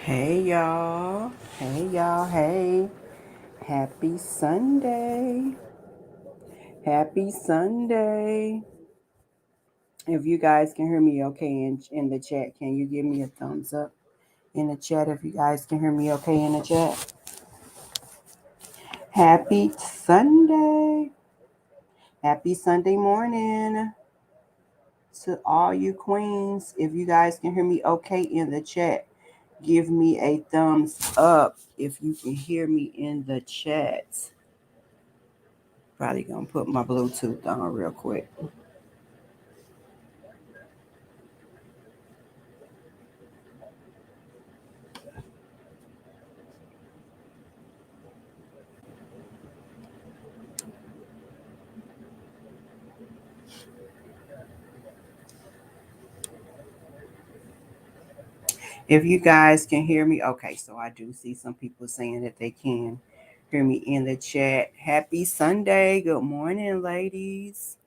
Hey y'all. Hey y'all. Hey. Happy Sunday. Happy Sunday. If you guys can hear me okay in the chat, can you give me a thumbs up in the chat if you guys can hear me okay in the chat? Happy Sunday. Happy Sunday morning to all you queens. If you guys can hear me okay in the chat, give me a thumbs up if you can hear me in the chat. Probably gonna put my Bluetooth on real quick. If you guys can hear me, okay, so I do see some people saying that they can hear me in the chat. Happy Sunday. Good morning, ladies.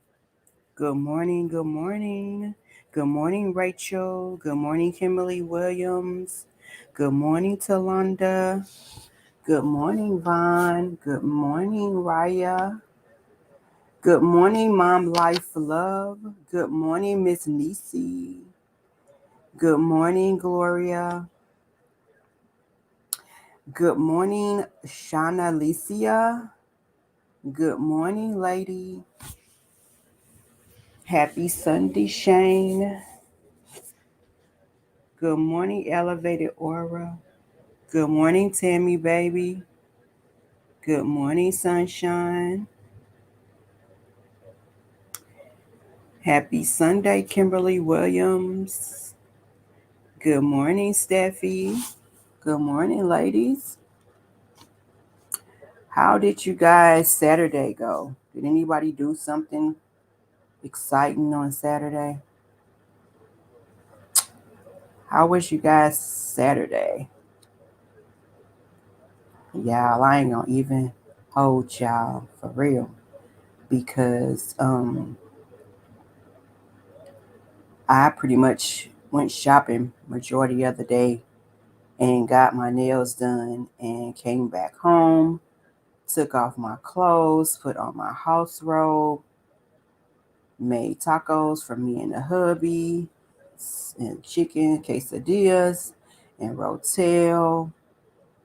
Good morning. Good morning. Good morning, Rachel. Good morning, Kimberly Williams. Good morning, Talonda. Good morning, Vaughn. Good morning, Raya. Good morning, Mom Life Love. Good morning, Miss Nisi. Good morning, Gloria. Good morning, Shauna Alicia. Good morning, lady. Happy Sunday, Shane. Good morning, Elevated Aura. Good morning, Tammy, baby. Good morning, Sunshine. Happy Sunday, Kimberly Williams. Good morning, Steffi. Good morning, ladies. How did you guys Saturday go? Did anybody do something exciting on Saturday? How was you guys Saturday? Y'all, I ain't gonna even hold y'all for real because I pretty much went shopping majority of the day and got my nails done and came back home, took off my clothes, put on my house robe, made tacos for me and the hubby, and chicken quesadillas and rotel.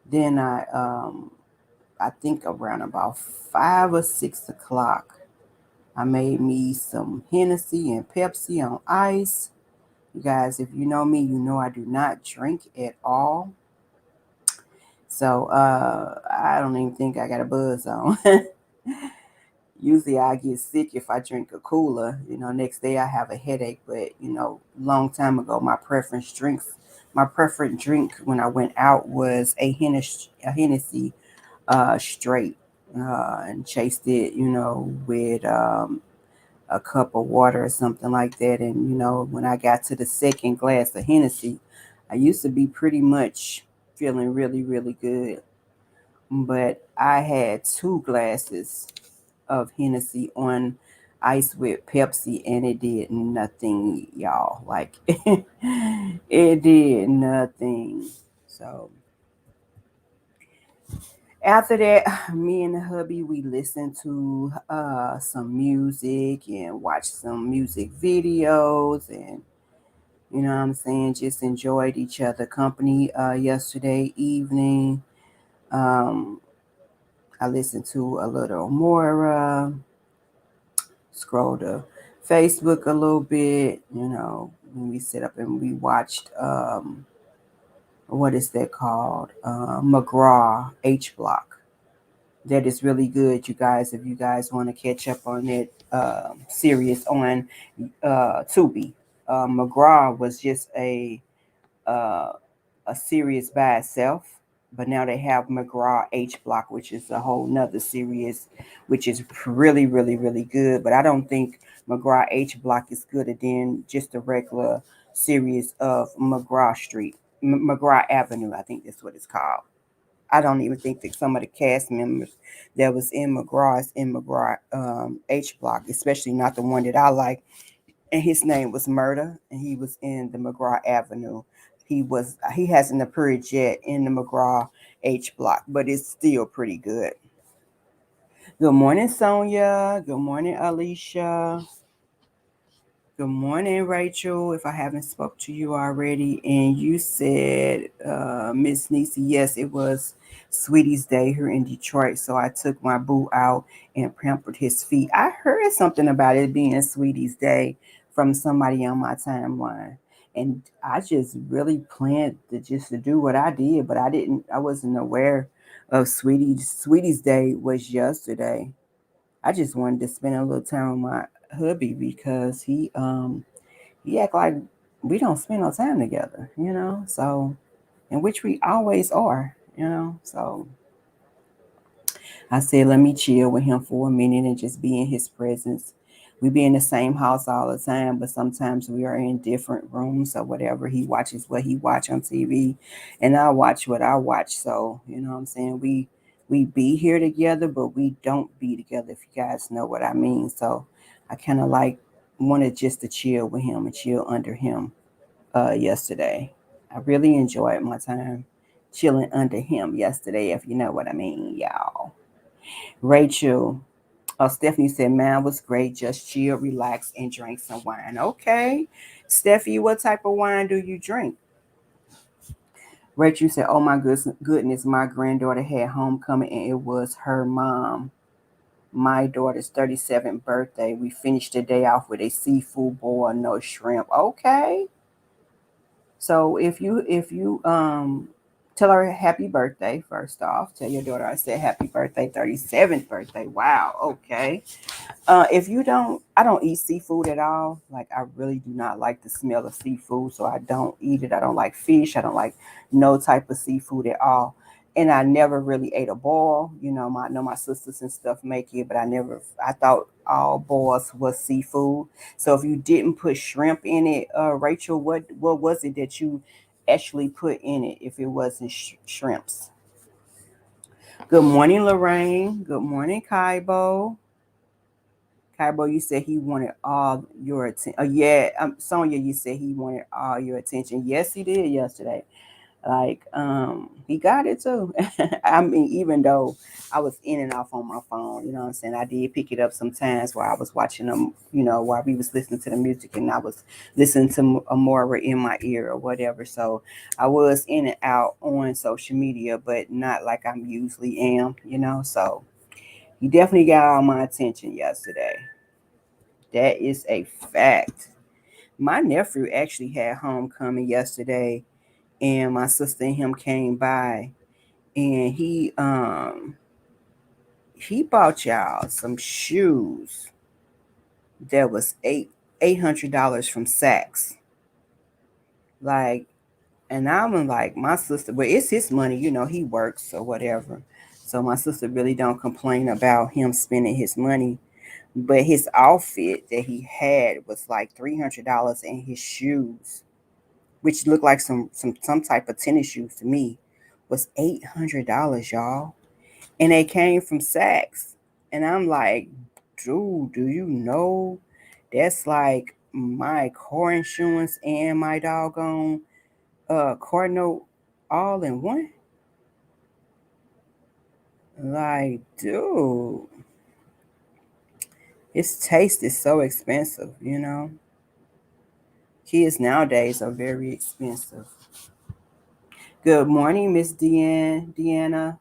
Then I think around about 5 or 6 o'clock, I made me some Hennessy and Pepsi on ice. You guys, if you know me, you know I do not drink at all. So I don't even think I got a buzz on. Usually I get sick if I drink a cooler. Next day I have a headache. But long time ago, my preferred drink when I went out was a Hennessy straight, and chased it, with a cup of water or something like that. And when I got to the second glass of Hennessy, I used to be pretty much feeling really, really good. But I had 2 glasses of Hennessy on ice with Pepsi, and it did nothing, y'all. Like, it did nothing. So after that, me and the hubby, we listened to some music and watched some music videos, and you know what I'm saying, just enjoyed each other company yesterday evening. Um, I listened to a little more, scrolled to Facebook a little bit, when we sit up and we watched, what is that called? McGraw H Block. That is really good, you guys. If you guys want to catch up on that series on Tubi, McGraw was just uh, a series by itself, but now they have McGraw H Block, which is a whole nother series, which is really, really, really good. But I don't think McGraw H Block is gooder than just a regular series of McGraw Street, McGraw Avenue. I think that's what it's called. I don't even think that some of the cast members that was in McGraw is in McGraw H Block, especially not the one that I like. And his name was Murder, and he was in the McGraw Avenue. He hasn't appeared yet in the McGraw H block, but it's still pretty good. Good morning, Sonia. Good morning, Alicia. Good morning, Rachel. If I haven't spoke to you already, and you said, Miss Nisi, yes, it was Sweetie's Day here in Detroit. So I took my boo out and pampered his feet. I heard something about it being Sweetie's Day from somebody on my timeline, and I just really planned to do what I did, but I wasn't aware of Sweetie's Day was yesterday. I just wanted to spend a little time with my hubby because he act like we don't spend no time together, So, in which we always are. So I said, let me chill with him for a minute and just be in his presence. We be in the same house all the time, but sometimes we are in different rooms or whatever. He watches what he watch on TV, and I watch what I watch. So you know what I'm saying. We be here together, but we don't be together. If you guys know what I mean. So I kind of like wanted just to chill with him and chill under him. Yesterday, I really enjoyed my time chilling under him yesterday. If you know what I mean, y'all. Rachel, Stephanie said, "Man, was great. Just chill, relax, and drink some wine." Okay, Steffi, what type of wine do you drink? Rachel said, "Oh my goodness, my granddaughter had homecoming, and it was her mom. My daughter's 37th birthday. We finished the day off with a seafood boil, no shrimp." Okay, so if you tell her happy birthday first off. Tell your daughter I said happy birthday, 37th birthday. Wow. Okay. If you don't, I don't eat seafood at all. Like I really do not like the smell of seafood, so I don't eat it. I don't like fish. I don't like no type of seafood at all. And I never really ate a boil. I know my sisters and stuff make it, but I thought all boils was seafood. So if you didn't put shrimp in it, Rachel, what was it that you actually put in it? If it wasn't shrimps. Good morning, Lorraine. Good morning, Kaibo. Kaibo, you said he wanted all your attention. Yeah, Sonia, you said he wanted all your attention. Yes, he did yesterday. Like, he got it too. I mean, even though I was in and off on my phone, you know what I'm saying? I did pick it up sometimes while I was watching them, while we was listening to the music and I was listening to Amora in my ear or whatever. So I was in and out on social media, but not like I'm usually am. So he definitely got all my attention yesterday. That is a fact. My nephew actually had homecoming yesterday, and my sister and him came by, and he bought y'all some shoes that was $800 from Saks. Like, and I'm like, my sister, but it's his money, he works or whatever. So my sister really don't complain about him spending his money. But his outfit that he had was like $300, and his shoes, which looked like some type of tennis shoes to me, was $800, y'all. And they came from Saks. And I'm like, dude, do you know that's like my car insurance and my doggone car note all in one? Like, dude, his taste is so expensive. Kids nowadays are very expensive. Good morning, Miss Deanna.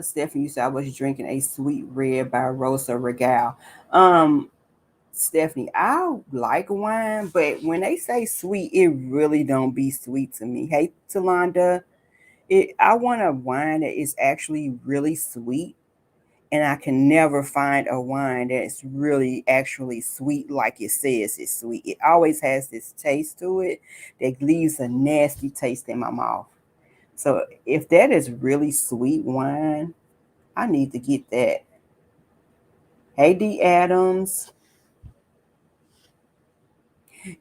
Stephanie, you said I was drinking a sweet red by Rosa Regal. Um, Stephanie, I like wine, but when they say sweet, it really don't be sweet to me. Hey, Talonda, I want a wine that is actually really sweet, and I can never find a wine that's really actually sweet like it says it's sweet. It always has this taste to it that leaves a nasty taste in my mouth. So if that is really sweet wine, I need to get that. Hey D Adams.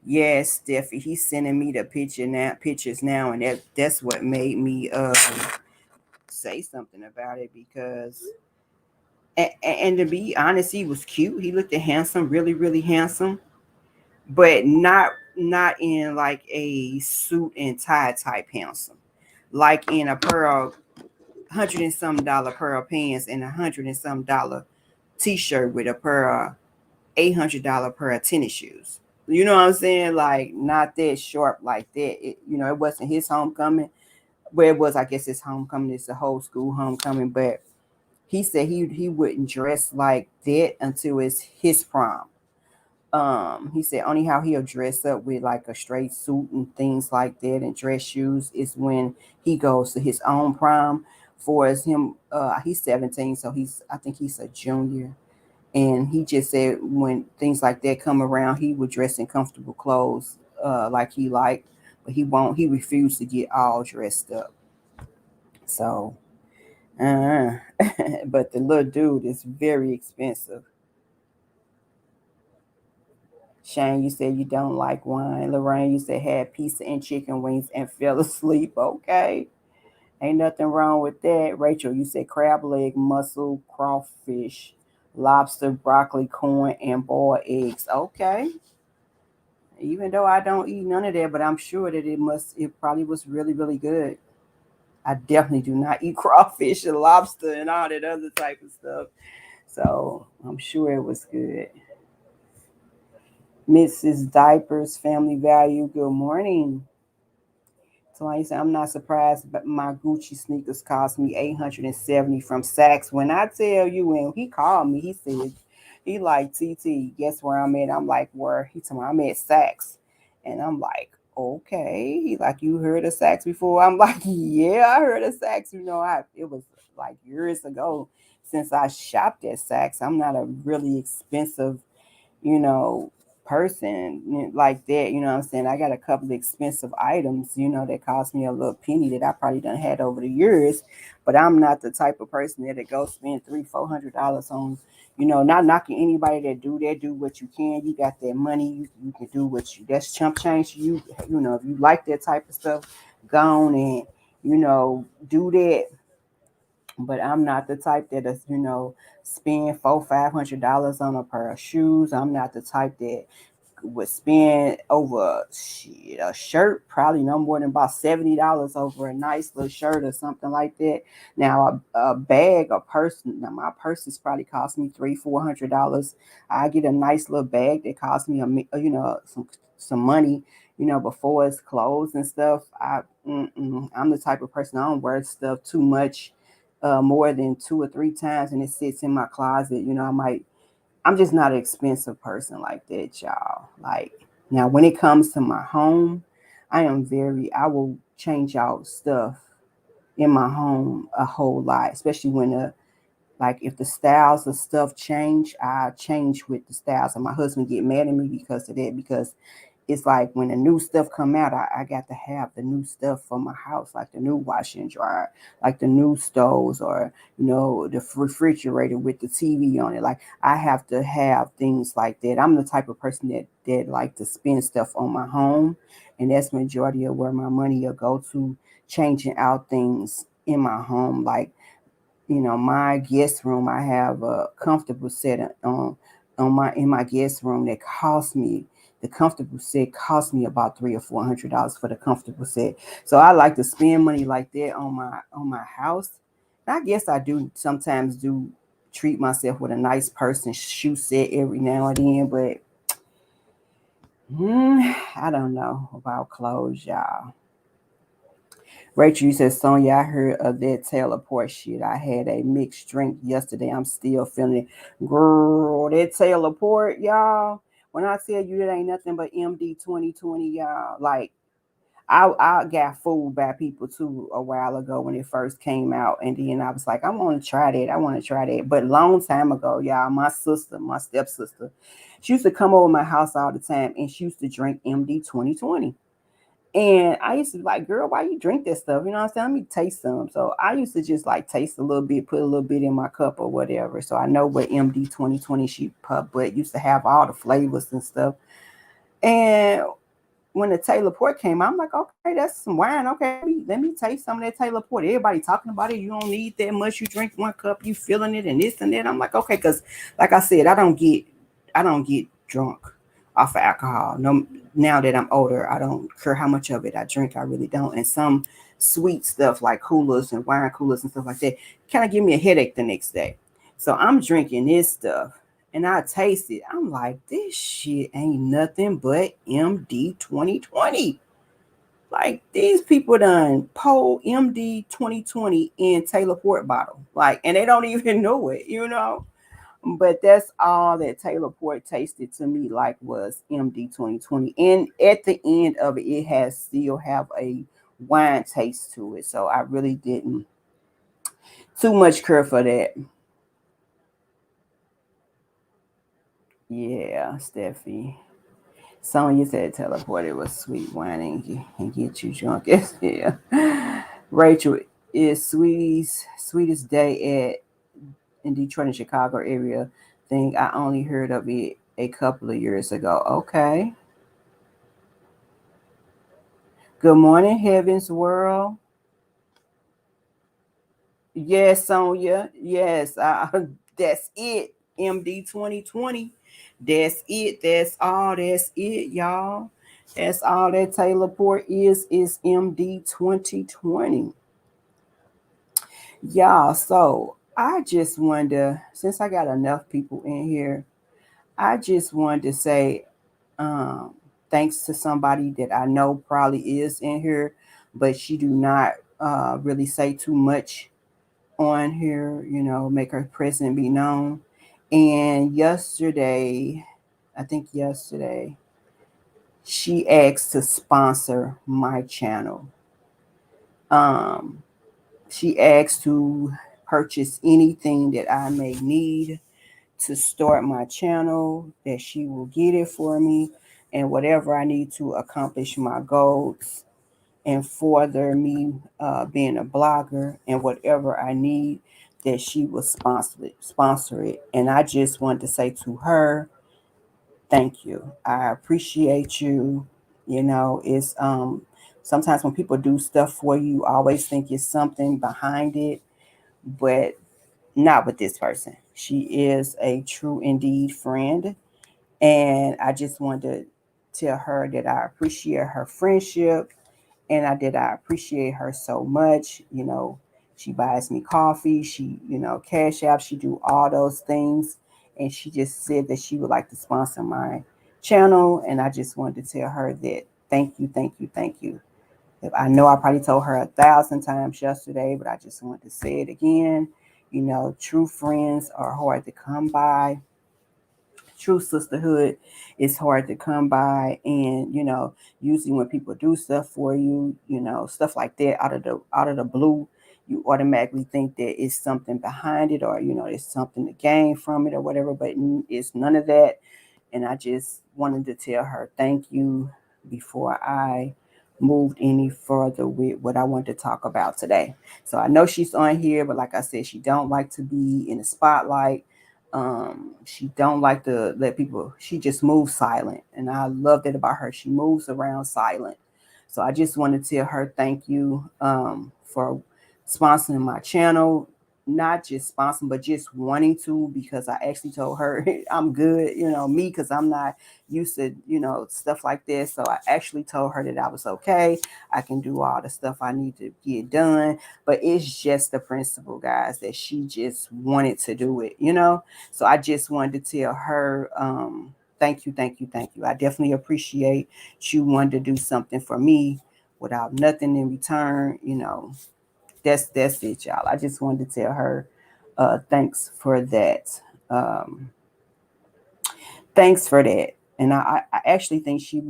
Yes, Steffi, he's sending me the pictures now, and that's what made me say something about it because and to be honest, he was cute. He looked handsome, really, really handsome, but not in like a suit and tie type handsome, like in a pearl hundred and some dollar pair of pants and $100 and some t-shirt with a pair of $800 pair of tennis shoes. You know what I'm saying? Like not that sharp like that. It wasn't his homecoming. Where it was, I guess his homecoming is the whole school homecoming. But he said he wouldn't dress like that until it's his prom. He said only how he'll dress up with like a straight suit and things like that and dress shoes is when he goes to his own prom. For as him, he's 17, so I think he's a junior. And he just said when things like that come around, he would dress in comfortable clothes, like he liked, but he refused to get all dressed up. So, uh, but the little dude is very expensive. Shane, you said you don't like wine. Lorraine, you said had pizza and chicken wings and fell asleep. Okay. Ain't nothing wrong with that. Rachel, you said crab leg, mussel, crawfish, lobster, broccoli, corn, and boiled eggs. Okay. Even though I don't eat none of that, but I'm sure that it probably was really, really good. I definitely do not eat crawfish and lobster and all that other type of stuff. So I'm sure it was good. Mrs. Diapers, Family Value, good morning. So I said, I'm not surprised, but my Gucci sneakers cost me 870 from Saks. When I tell you, when he called me, he said, he like, TT, guess where I'm at? I'm like, where? He told me, I'm at Saks. And I'm like, okay. He like, you heard of Saks before? I'm like, yeah, I heard of Saks. It was like years ago since I shopped at Saks. I'm not a really expensive, you know, person like that. You know what I'm saying? I got a couple of expensive items, that cost me a little penny that I probably done had over the years. But I'm not the type of person that go spend $300-$400 on, not knocking anybody that do that. Do what you can. You got that money, you can do what that's chump change. If you like that type of stuff, go on and, do that. But I'm not the type that is, spend $400-$500 on a pair of shoes. I'm not the type that would spend over a shirt, probably no more than about $70 over a nice little shirt or something like that. Now a bag, a purse. Now my purses probably cost me $300-$400. I get a nice little bag that cost me some money. Before it's clothes and stuff. I'm the type of person, I don't wear stuff too much, more than 2 or 3 times, and it sits in my closet. I'm just not an expensive person like that, y'all. Like now, when it comes to my home, I will change out stuff in my home a whole lot, especially when like if the styles of stuff change, I change with the styles. And my husband get mad at me because of that, because it's like when the new stuff come out, I got to have the new stuff for my house, like the new washer and dryer, like the new stoves, or the refrigerator with the TV on it. Like I have to have things like that. I'm the type of person that like to spend stuff on my home, and that's majority of where my money will go to, changing out things in my home. Like my guest room, I have a comfortable set on my in my guest room that cost me. The comfortable set cost me about $300 or $400 for the comfortable set. So I like to spend money like that on my house. And I guess I do sometimes do treat myself with a nice person shoe set every now and then, but I don't know about clothes, y'all. Rachel, you said, Sonya, I heard of that Taylor Port shit. I had a mixed drink yesterday. I'm still feeling it. Girl, that Taylor Port, y'all. When I tell you it ain't nothing but MD 2020, y'all. Like, I got fooled by people too a while ago when it first came out. And then I was like, I want to try that. I want to try that. But long time ago, y'all, my stepsister, she used to come over my house all the time, and she used to drink MD 2020. And I used to be like, girl, why you drink that stuff? You know what I'm saying? Let me taste some. So I used to just like taste a little bit, put a little bit in my cup or whatever. So I know what MD 2020 she pub, but used to have all the flavors and stuff. And when the Taylor Port came out, I'm like, okay, that's some wine. Okay, let me taste some of that Taylor Port. Everybody talking about it. You don't need that much. You drink one cup, you feeling it and this and that. I'm like, okay, because like I said, I don't get drunk off of alcohol. No, now that I'm older, I don't care how much of it I drink. I really don't. And some sweet stuff like coolers and wine coolers and stuff like that kind of give me a headache the next day. So I'm drinking this stuff and I taste it. I'm like, this shit ain't nothing but MD 2020. Like these people done pull MD 2020 in Taylor Port bottle. Like, and they don't even know it, you know? But that's all that Taylor Port tasted to me like was MD 2020. And at the end of it, it has still have a wine taste to it. So I really didn't too much care for that. Yeah, Steffi. Sonya said teleport it was sweet wine and get you drunk. Yeah. Rachel is sweetest day at in Detroit and Chicago area thing. I only heard of it a couple of years ago. Okay. Good morning, Heaven's World. Yes, Sonya. Yes, that's it. MD 2020. That's it. That's all. That's it, y'all. That's all that Taylor Port is MD 2020. Y'all, so I just wonder, since I got enough people in here, I just wanted to say um thanks to somebody that I know probably is in here, but she do not really say too much on here, make her presence be known. And yesterday, I think yesterday, she asked to sponsor my channel. Um, she asked to purchase anything that I may need to start my channel, that she will get it for me, and whatever I need to accomplish my goals and further me being a blogger, and whatever I need, that she will sponsor it. And I just want to say to her, thank you. I appreciate you. It's sometimes when people do stuff for you, you always think it's something behind it, but not with this person. She is a true indeed friend. And I just wanted to tell her that I appreciate her friendship, and I appreciate her so much. She buys me coffee, she, cash app, she do all those things. And she just said that she would like to sponsor my channel. And I just wanted to tell her that thank you, thank you, thank you. I know I probably told her 1,000 times yesterday, but I just want to say it again. True friends are hard to come by. True sisterhood is hard to come by. And usually when people do stuff for you, stuff like that out of the blue, you automatically think that it's something behind it, or there's something to gain from it or whatever, but it's none of that. And I just wanted to tell her thank you before I moved any further with what I want to talk about today. So I know she's on here, but like I said, she don't like to be in the spotlight. She don't like to let people. She just moves silent, and I love that about her. She moves around silent. So I just want to tell her thank you for sponsoring my channel, not just sponsoring, but just wanting to, because I actually told her I'm good, me, because I'm not used to, stuff like this. So I actually told her that I was okay. I can do all the stuff I need to get done. But it's just the principle, guys, that she just wanted to do it. So I just wanted to tell her, thank you, thank you, thank you. I definitely appreciate you wanting to do something for me without nothing in return. That's it, y'all. I just wanted to tell her thanks for that. Um, thanks for that. And I actually think she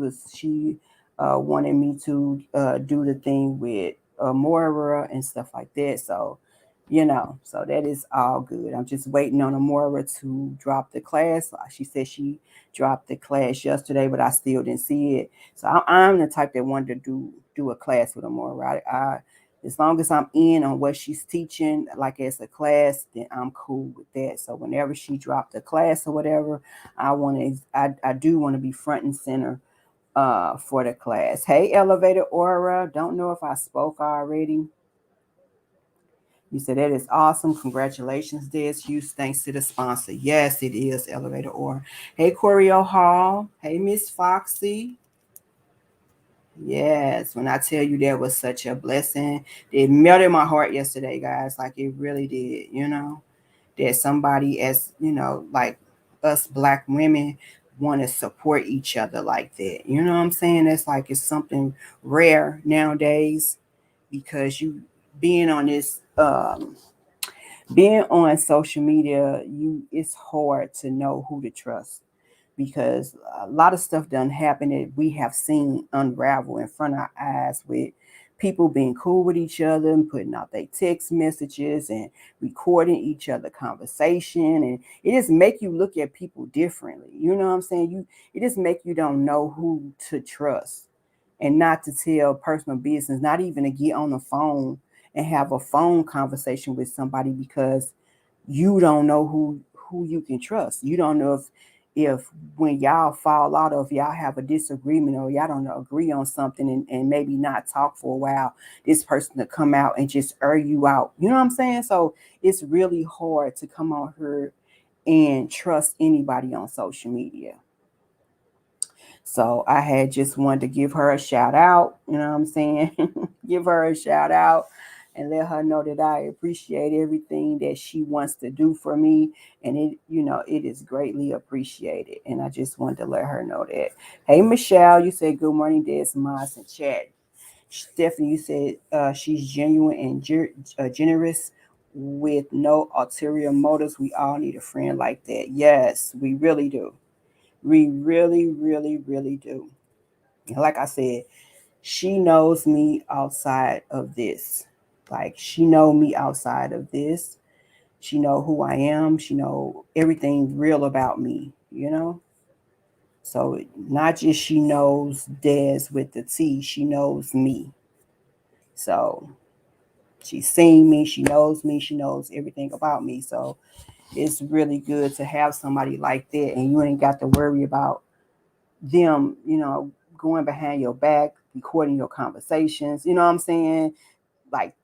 wanted me to do the thing with Moira and stuff like that. So that is all good. I'm just waiting on Moira to drop the class. She said she dropped the class yesterday, but I still didn't see it. So I'm the type that wanted to do a class with Moira. As long as I'm in on what she's teaching, like as a class, then I'm cool with that. So whenever she dropped the class or whatever, I do want to be front and center for the class. Hey, Elevated Aura. Don't know if I spoke already. You said that is awesome. Congratulations, Des. Huge thanks to the sponsor. Yes, it is Elevator Or. Hey, Corio Hall. Hey, Miss Foxy. Yes, when I tell you that was such a blessing, it melted my heart yesterday, guys. Like it really did, that somebody as, like us black women want to support each other like that. You know what I'm saying? It's like it's something rare nowadays because you being on this being on social media, it's hard to know who to trust because a lot of stuff done happened that we have seen unravel in front of our eyes with people being cool with each other and putting out their text messages and recording each other conversation, and it just make you look at people differently. You know what I'm saying? It just make you don't know who to trust and not to tell personal business, not even to get on the phone and have a phone conversation with somebody because you don't know who you can trust. You don't know if when y'all fall out or if y'all have a disagreement or y'all don't agree on something and maybe not talk for a while, this person to come out and just air you out. You know what I'm saying? So it's really hard to come on here and trust anybody on social media. So I had just wanted to give her a shout out, you know what I'm saying? Give her a shout out and let her know that I appreciate everything that she wants to do for me. And it is greatly appreciated. And I just wanted to let her know that. Hey, Michelle, you said good morning, Des Moss and chat. Stephanie, you said she's genuine and generous with no ulterior motives. We all need a friend like that. Yes, we really do. We really, really, really do. Like I said, she knows me outside of this. Like she know me outside of this. She know who I am. She know everything real about me. So not just she knows Des with the T, she knows me. So she's seen me, she knows me, she knows everything about me. So it's really good to have somebody like that and you ain't got to worry about them, going behind your back, recording your conversations. You know what I'm saying? Like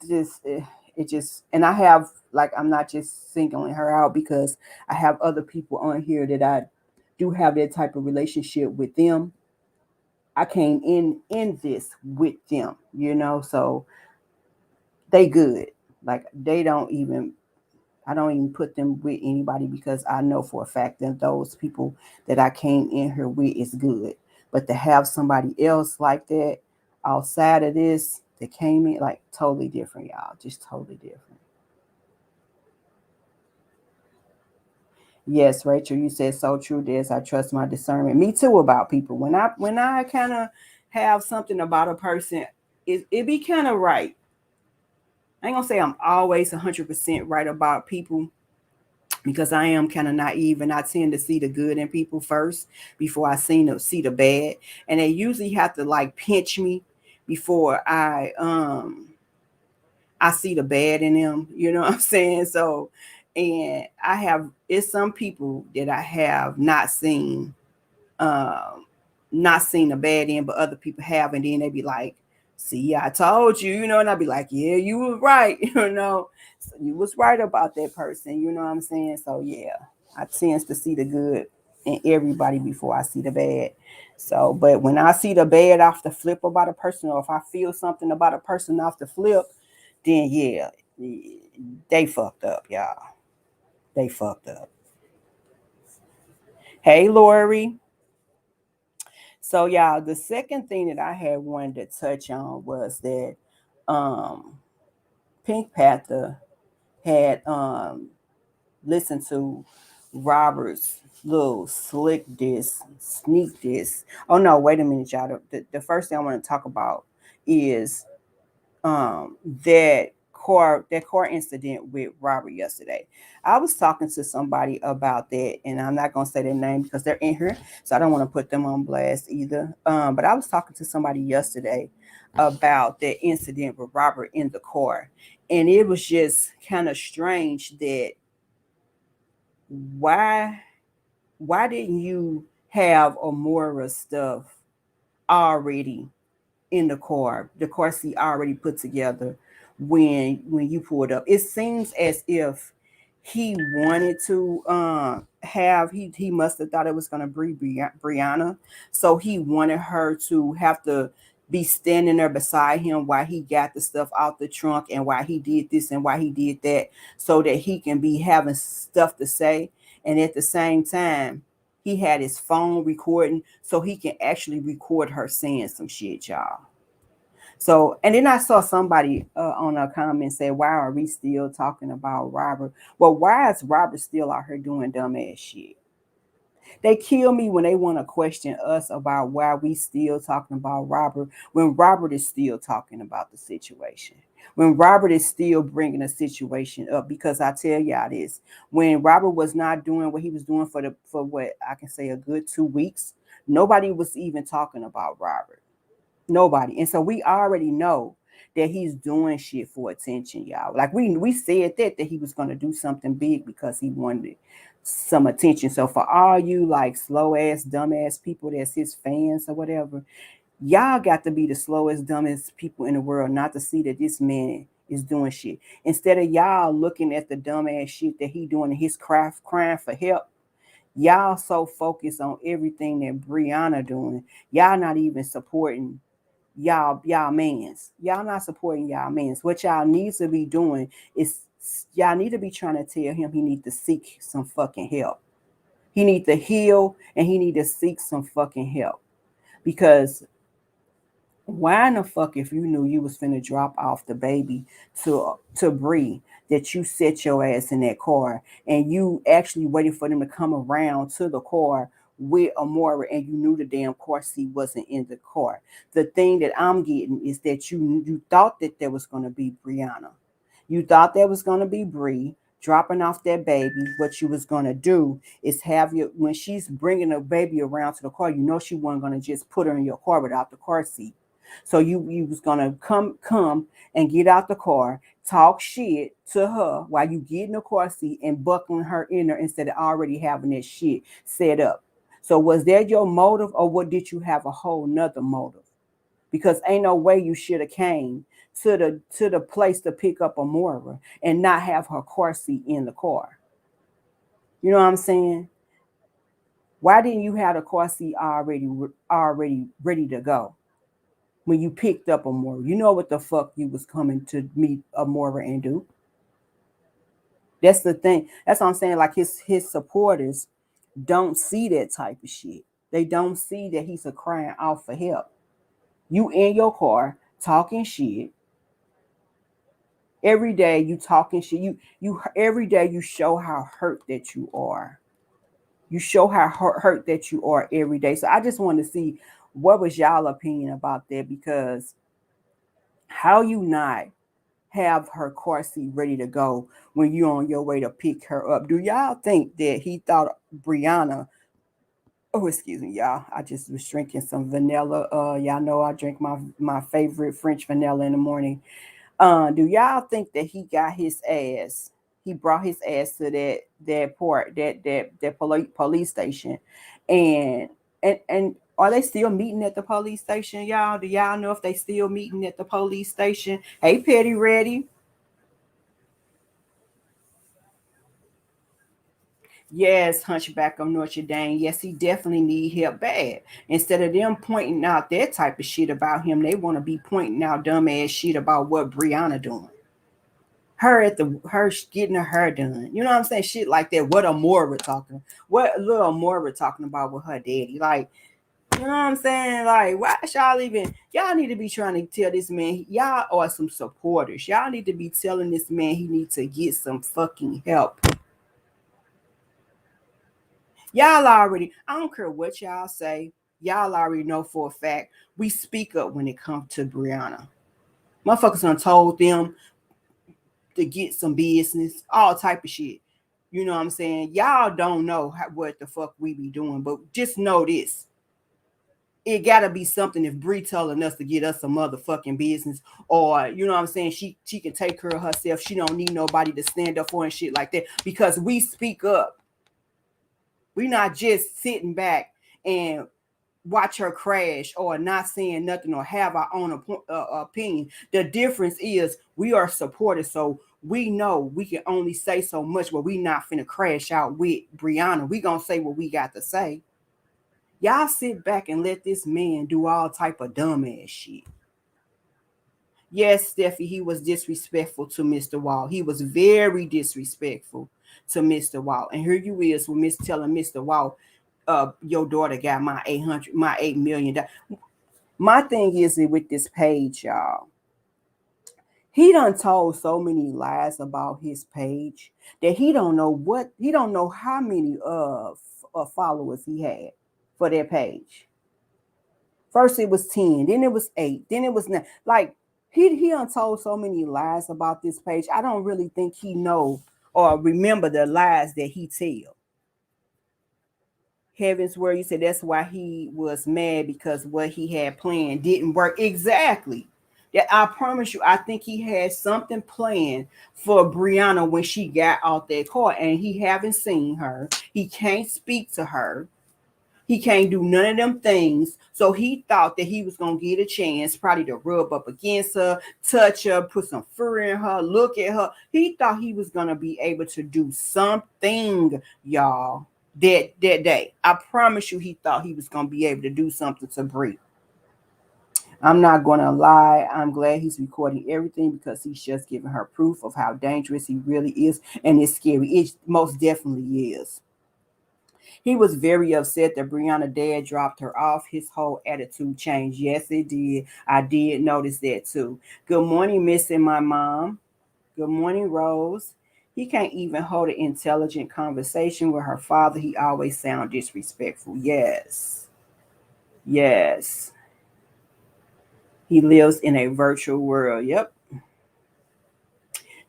just it just and I have like I'm not just singling her out because I have other people on here that I do have that type of relationship with them. I came in this with them. So they good. Like they don't even I don't even put them with anybody because I know for a fact that those people that I came in here with is good. But to have somebody else like that outside of this that came in, like totally different, y'all. Just totally different. Yes, Rachel, you said so true. This I trust my discernment. Me too about people. When I kind of have something about a person, it be kind of right. I ain't gonna say I'm always 100% right about people because I am kind of naive and I tend to see the good in people first before I see the bad. And they usually have to like pinch me before I see the bad in them. You know what I'm saying? So and I have it's some people that I have um not seen the bad in, but other people have, and then they be like, see, I told you, and I'd be like, yeah, you were right, so you was right about that person, you know what I'm saying? So yeah, I tends to see the good in everybody before I see the bad. So, but when I see the bad off the flip about a person, or if I feel something about a person off the flip, then yeah, they fucked up, y'all. They fucked up. Hey, Lori. So yeah, the second thing that I had wanted to touch on was that um Pink Panther had listened to Robert's little sneak diss. Oh no, wait a minute, y'all. The first thing I want to talk about is um that that car incident with Robert yesterday. I was talking to somebody about that, and I'm not gonna say their name because they're in here, so I don't want to put them on blast either. But I was talking to somebody yesterday about that incident with Robert in the car, and it was just kind of strange that why why didn't you have Amora stuff already in the car seat already put together when you pulled up. It seems as if he wanted to have he must have thought it was going to be Brianna, so he wanted her to have to be standing there beside him while he got the stuff out the trunk and why he did this and why he did that, so that he can be having stuff to say. And at the same time, he had his phone recording so he can actually record her saying some shit, y'all. So, and then I saw somebody on a comment say, "Why are we still talking about Robert?" Well, why is Robert still out here doing dumbass shit? They kill me when they want to question us about why we still talking about Robert when Robert is still talking about the situation. When Robert is still bringing a situation up, because I tell y'all this, when Robert was not doing what he was doing for what I can say a good 2 weeks, nobody was even talking about Robert. Nobody. And so we already know that he's doing shit for attention, y'all. Like we said that he was going to do something big because he wanted some attention. So for all you like slow ass, dumb ass people that's his fans or whatever, y'all got to be the slowest, dumbest people in the world not to see that this man is doing shit. Instead of y'all looking at the dumb ass shit that he doing in his craft, crying for help, y'all so focused on everything that Brianna doing. Y'all not even supporting y'all mans. Y'all not supporting y'all mans. What y'all needs to be doing is y'all need to be trying to tell him he need to seek some fucking help. He need to heal and he need to seek some fucking help. Because why in the fuck, if you knew you was finna drop off the baby to Bree, that you set your ass in that car and you actually waited for them to come around to the car with Amora and you knew the damn car seat wasn't in the car. The thing that I'm getting is that you thought that there was gonna be Brianna. You thought there was gonna be Bree dropping off that baby. What you was gonna do is have your when she's bringing the baby around to the car, you know she wasn't gonna just put her in your car without the car seat. So you was gonna come and get out the car, talk shit to her while you get in the car seat and buckling her in there instead of already having that shit set up. So was that your motive, or what did you have a whole nother motive? Because ain't no way you should have came to the place to pick up Amora and not have her car seat in the car. You know what I'm saying? Why didn't you have the car seat already ready to go? When you picked up Amora, you know what the fuck you was coming to meet Amora and do. That's the thing. That's what I'm saying. Like his supporters don't see that type of shit. They don't see that he's a crying out for help. You in your car talking shit every day. You talking shit. You every day you show how hurt that you are. You show how hurt that you are every day. So I just want to see what was y'all opinion about that, because how you not have her car seat ready to go when you're on your way to pick her up? Do y'all think that he thought Brianna? Oh, excuse me, y'all. I just was drinking some vanilla. Y'all know I drink my favorite French vanilla in the morning. Do y'all think that he got his ass? He brought his ass to that police station, and and are they still meeting at the police station, y'all? Do y'all know if they still meeting at the police station? Hey, Petty, ready? Yes, Hunchback of Notre Dame. Yes, he definitely need help bad. Instead of them pointing out that type of shit about him, they want to be pointing out dumbass shit about what Brianna doing. Her getting her hair done. You know what I'm saying? Shit like that. What little Moira talking about with her daddy. Like, you know what I'm saying? Like, why y'all need to be trying to tell this man, y'all are some supporters. Y'all need to be telling this man he needs to get some fucking help. Y'all already, I don't care what y'all say, y'all already know for a fact we speak up when it comes to Brianna. Motherfuckers done told them to get some business, all type of shit. You know what I'm saying? Y'all don't know what the fuck we be doing, but just know this. It gotta be something if Bree telling us to get us some motherfucking business, or you know what I'm saying, she can take care of herself. She don't need nobody to stand up for and shit like that, because we speak up. We not just sitting back and watch her crash or not saying nothing or have our own opinion. The difference is we are supported, so we know we can only say so much, but we not finna crash out with Brianna. We gonna say what we got to say. Y'all sit back and let this man do all type of dumbass shit. Yes, Steffi, he was disrespectful to Mr. Wall. He was very disrespectful to Mr. Wall. And here you is with Miss telling Mr. Wall, your daughter got my $8 million. My thing is with this page, y'all. He done told so many lies about his page that he don't know how many followers he had for that page. First it was 10, then it was 8, then it was 9. Like he done told so many lies about this page. I don't really think he know or remember the lies that he tell. Heavens where you said that's why he was mad because what he had planned didn't work. Exactly. That I promise you, I think he had something planned for Brianna when she got out that car, and he haven't seen her. He can't speak to her. He can't do none of them things. So he thought that he was going to get a chance probably to rub up against her, touch her, put some fur in her, look at her. He thought he was going to be able to do something, y'all, that day. I promise you he thought he was going to be able to do something to Brie. I'm not going to lie. I'm glad he's recording everything because he's just giving her proof of how dangerous he really is. And it's scary. It most definitely is. He was very upset that Brianna dad dropped her off. His whole attitude changed. Yes, it did. I did notice that too. Good morning, missing my mom. Good morning, Rose. He can't even hold an intelligent conversation with her father. He always sound disrespectful. Yes. Yes. He lives in a virtual world. Yep.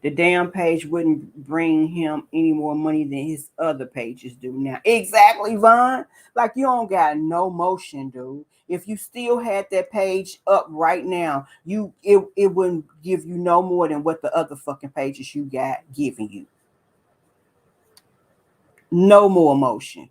The damn page wouldn't bring him any more money than his other pages do now. Exactly, Vaughn. Like you don't got no motion, dude. If you still had that page up right now, it wouldn't give you no more than what the other fucking pages you got giving you. No more motion.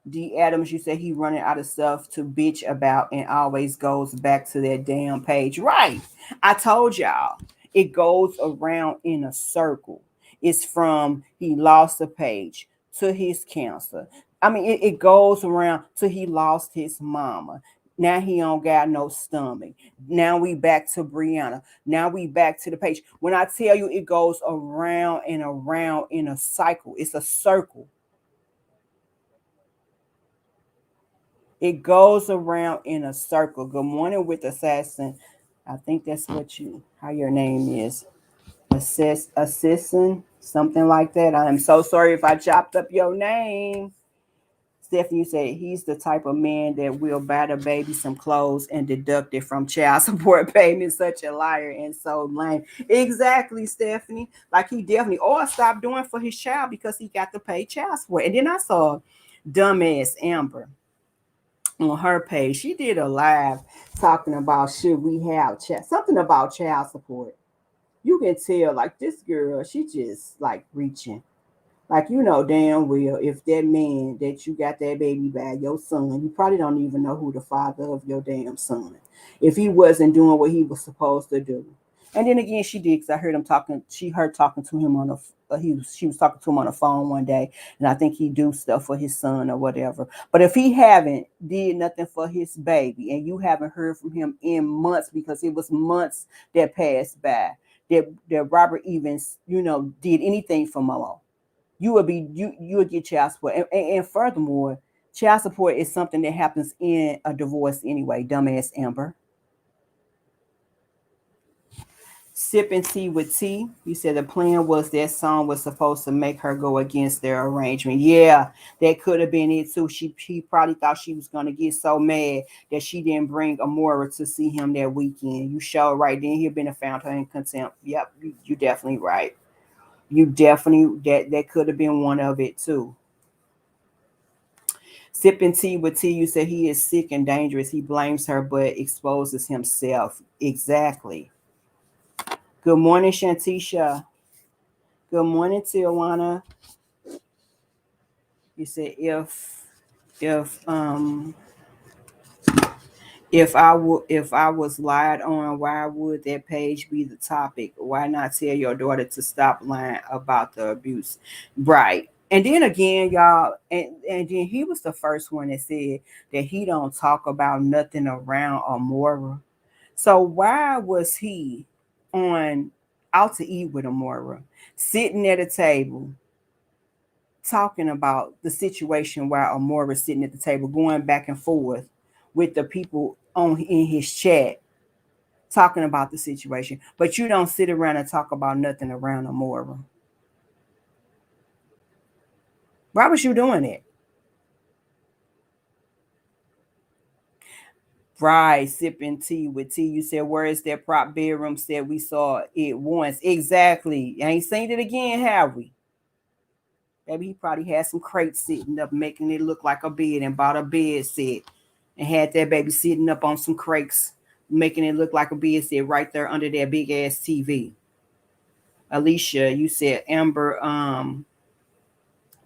D. Adams, you say he running out of stuff to bitch about and always goes back to that damn page. Right. I told y'all it goes around in a circle. It's from he lost a page to his cancer. I mean, it goes around to he lost his mama. Now he don't got no stomach. Now we back to Brianna. Now we back to the page. When I tell you it goes around and around in a cycle, it's a circle. It goes around in a circle. Good morning with assassin. I think that's how your name is. Assassin, something like that. I am so sorry if I chopped up your name. Stephanie said he's the type of man that will buy the baby some clothes and deduct it from child support payment. Such a liar and so lame. Exactly, Stephanie. Like he definitely or stop doing for his child because he got to pay child support. And then I saw dumbass Amber on her page. She did a live talking about should we have something about child support. You can tell like this girl, she just like reaching. Like you know damn well if that man that you got that baby by your son, you probably don't even know who the father of your damn son. If he wasn't doing what he was supposed to do. And then again, she did because I heard him talking. She heard talking to him on a. She was talking to him on the phone one day, and I think he do stuff for his son or whatever. But if he haven't did nothing for his baby, and you haven't heard from him in months because it was months that passed by that Robert Evans, did anything for Momo, you would get child support. And furthermore, child support is something that happens in a divorce anyway. Dumbass Amber. Sipping tea with tea. You said the plan was that song was supposed to make her go against their arrangement. Yeah, that could have been it too. She probably thought she was gonna get so mad that she didn't bring Amora to see him that weekend. You show right then he'd been found her in contempt. Yep, you definitely right. You definitely that could have been one of it too. Sipping tea with tea, you said he is sick and dangerous. He blames her but exposes himself. Exactly. Good morning, Shantisha. Good morning, Tijuana. You said if if if I was lied on, why would that page be the topic? Why not tell your daughter to stop lying about the abuse? Right. And then again, y'all, and then he was the first one that said that he don't talk about nothing around Amora. So why was he on out to eat with Amora, sitting at a table, talking about the situation while Amora was sitting at the table, going back and forth with the people on in his chat, talking about the situation, but you don't sit around and talk about nothing around Amora? Why was you doing it? Right, sipping tea with tea. You said, where is that prop bedroom? Said we saw it once. Exactly. Ain't seen it again, have we? Maybe he probably had some crates sitting up, making it look like a bed, and bought a bed set and had that baby sitting up on some crates, making it look like a bed set right there under that big ass TV. Alicia, you said Amber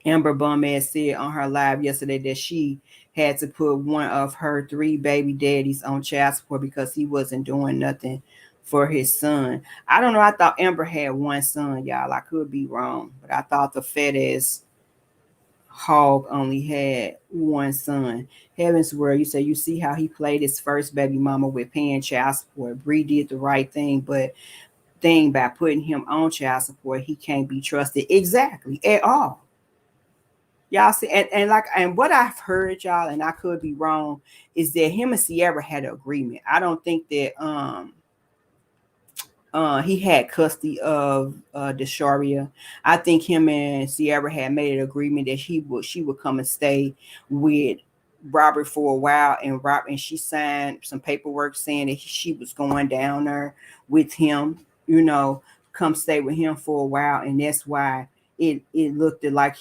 Bumhead said on her live yesterday that she had to put one of her three baby daddies on child support because he wasn't doing nothing for his son. I don't know. I thought Amber had one son, y'all. I could be wrong, but I thought the fat ass hog only had one son. Heaven's World, you say you see how he played his first baby mama with paying child support. Bree did the right thing, but thing by putting him on child support, he can't be trusted exactly at all. Y'all see, and like, and what I've heard, y'all, and I could be wrong, is that him and Sierra had an agreement. I don't think that he had custody of Desharia. I think him and Sierra had made an agreement that she would come and stay with Robert for a while, and she signed some paperwork saying that she was going down there with him, you know, come stay with him for a while, and that's why it looked like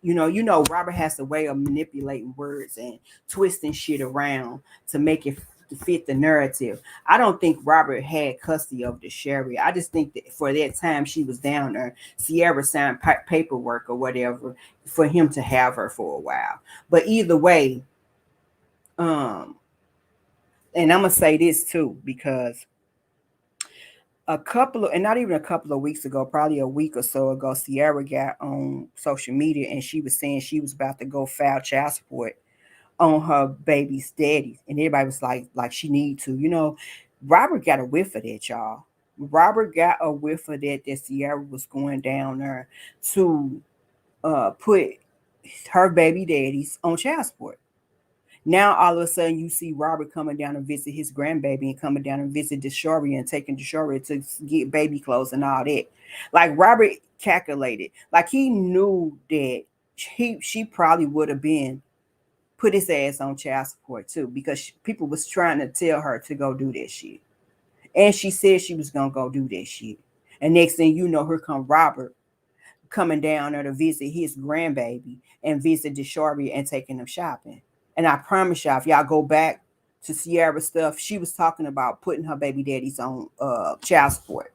Robert has a way of manipulating words and twisting shit around to make it fit the narrative. I don't think Robert had custody of the Sherry. I just think that for that time she was down there, Sierra signed paperwork or whatever for him to have her for a while. But either way, um, and I'm gonna say this too because a couple of, and not even a couple of weeks ago, probably a week or so ago, Sierra got on social media and she was saying she was about to go file child support on her baby's daddy, and everybody was like she need to, Robert got a whiff of that, y'all. Robert got a whiff of that Sierra was going down there to put her baby daddies on child support. Now all of a sudden you see Robert coming down to visit his grandbaby and coming down and visit Desharia and taking Desharia to get baby clothes and all that. Like Robert calculated, like he knew that she probably would have been put his ass on child support too because people was trying to tell her to go do that shit. And she said she was gonna go do that shit. And next thing you know, here come Robert coming down there to visit his grandbaby and visit Desharia and taking them shopping. And I promise y'all, if y'all go back to Sierra stuff, she was talking about putting her baby daddies on child support.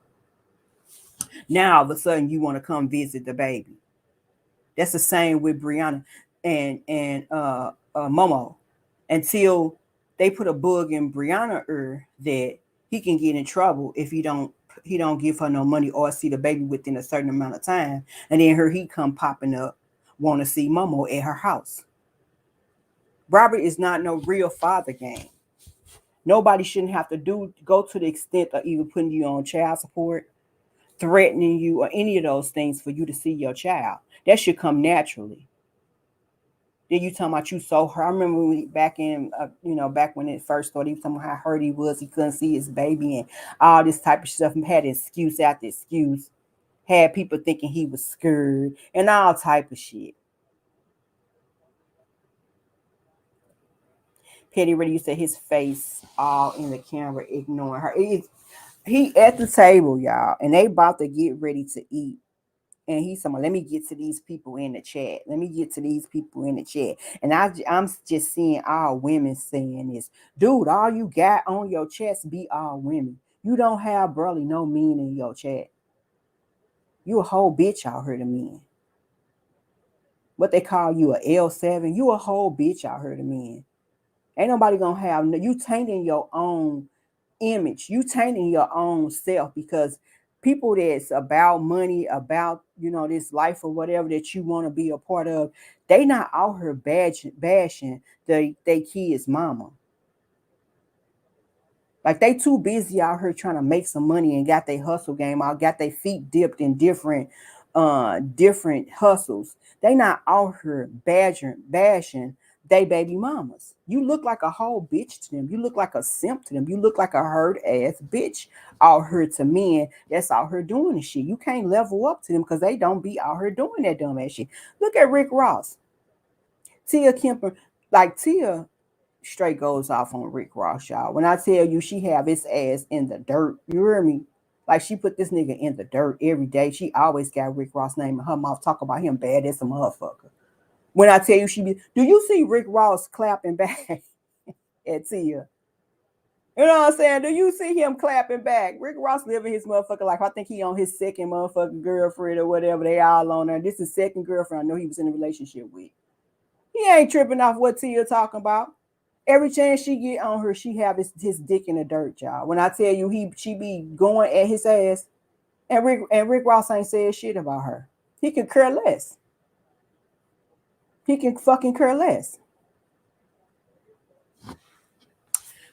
Now all of a sudden you want to come visit the baby. That's the same with Brianna and Momo. Until they put a bug in Brianna ear that he can get in trouble if he don't give her no money or see the baby within a certain amount of time, and then he come popping up, want to see Momo at her house. Robert is not no real father game. Nobody shouldn't have to go to the extent of even putting you on child support, threatening you, or any of those things for you to see your child. That should come naturally. Then you talking about you so hurt. I remember when back in, back when it first started, he was talking about how hurt he was. He couldn't see his baby and all this type of stuff. Had excuse after excuse. Had people thinking he was scared and all type of shit. Petty Ready, you said his face all in the camera, ignoring her. He at the table, y'all, and they about to get ready to eat. And he's saying, let me get to these people in the chat. Let me get to these people in the chat. And I'm just seeing all women saying this. Dude, all you got on your chest be all women. You don't have barely no men in your chat. You a whole bitch out here to men. what they call you, a L7. You a whole bitch out here to men. Ain't nobody gonna have you tainting your own image. You tainting your own self because people that's about money, about this life or whatever that you want to be a part of, they not out here bashing they kids' mama. Like they too busy out here trying to make some money and got their hustle game out, got their feet dipped in different hustles. They not out here bashing they baby mamas. You look like a whole bitch to them. You look like a simp to them. You look like a herd ass bitch out here to men that's out here doing this shit. You can't level up to them because they don't be out here doing that dumb ass shit. Look at Rick Ross, Tia Kemper. Like Tia straight goes off on Rick Ross, y'all. When I tell you she have his ass in the dirt, you hear me? Like she put this nigga in the dirt every day. She always got Rick Ross name in her mouth, talk about him bad as a motherfucker. When I tell you do you see Rick Ross clapping back at Tia? You know what I'm saying? Do you see him clapping back? Rick Ross living his motherfucker life. I think he on his second motherfucking girlfriend or whatever. They all on there. This is second girlfriend I know he was in a relationship with. He ain't tripping off what Tia talking about. Every chance she get on her, she have his dick in the dirt, y'all. When I tell you she be going at his ass, and Rick Ross ain't said shit about her. He can care less. He can fucking care less.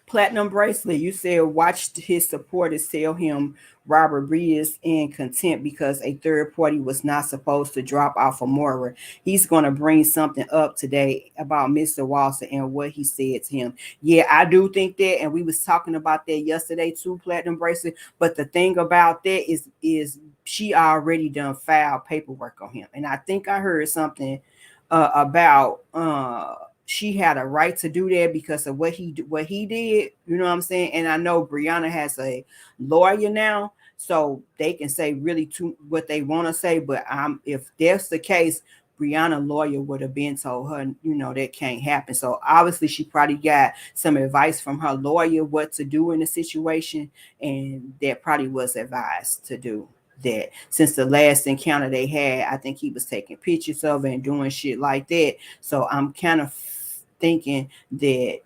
Platinum bracelet. You said watched his supporters tell him Robert Reed in contempt because a third party was not supposed to drop off a Mora. He's going to bring something up today about Mr. Walter and what he said to him. Yeah, I do think that, and we was talking about that yesterday too, Platinum bracelet. But the thing about that is she already done filed paperwork on him, and I think I heard something about she had a right to do that because of what he did. You know what I'm saying? And I know Brianna has a lawyer now, so they can say really to what they want to say. But if that's the case, Brianna lawyer would have been told her, that can't happen. So obviously she probably got some advice from her lawyer what to do in the situation, and that probably was advised to do that. Since the last encounter they had, I think he was taking pictures of it and doing shit like that. So I'm kind of thinking that,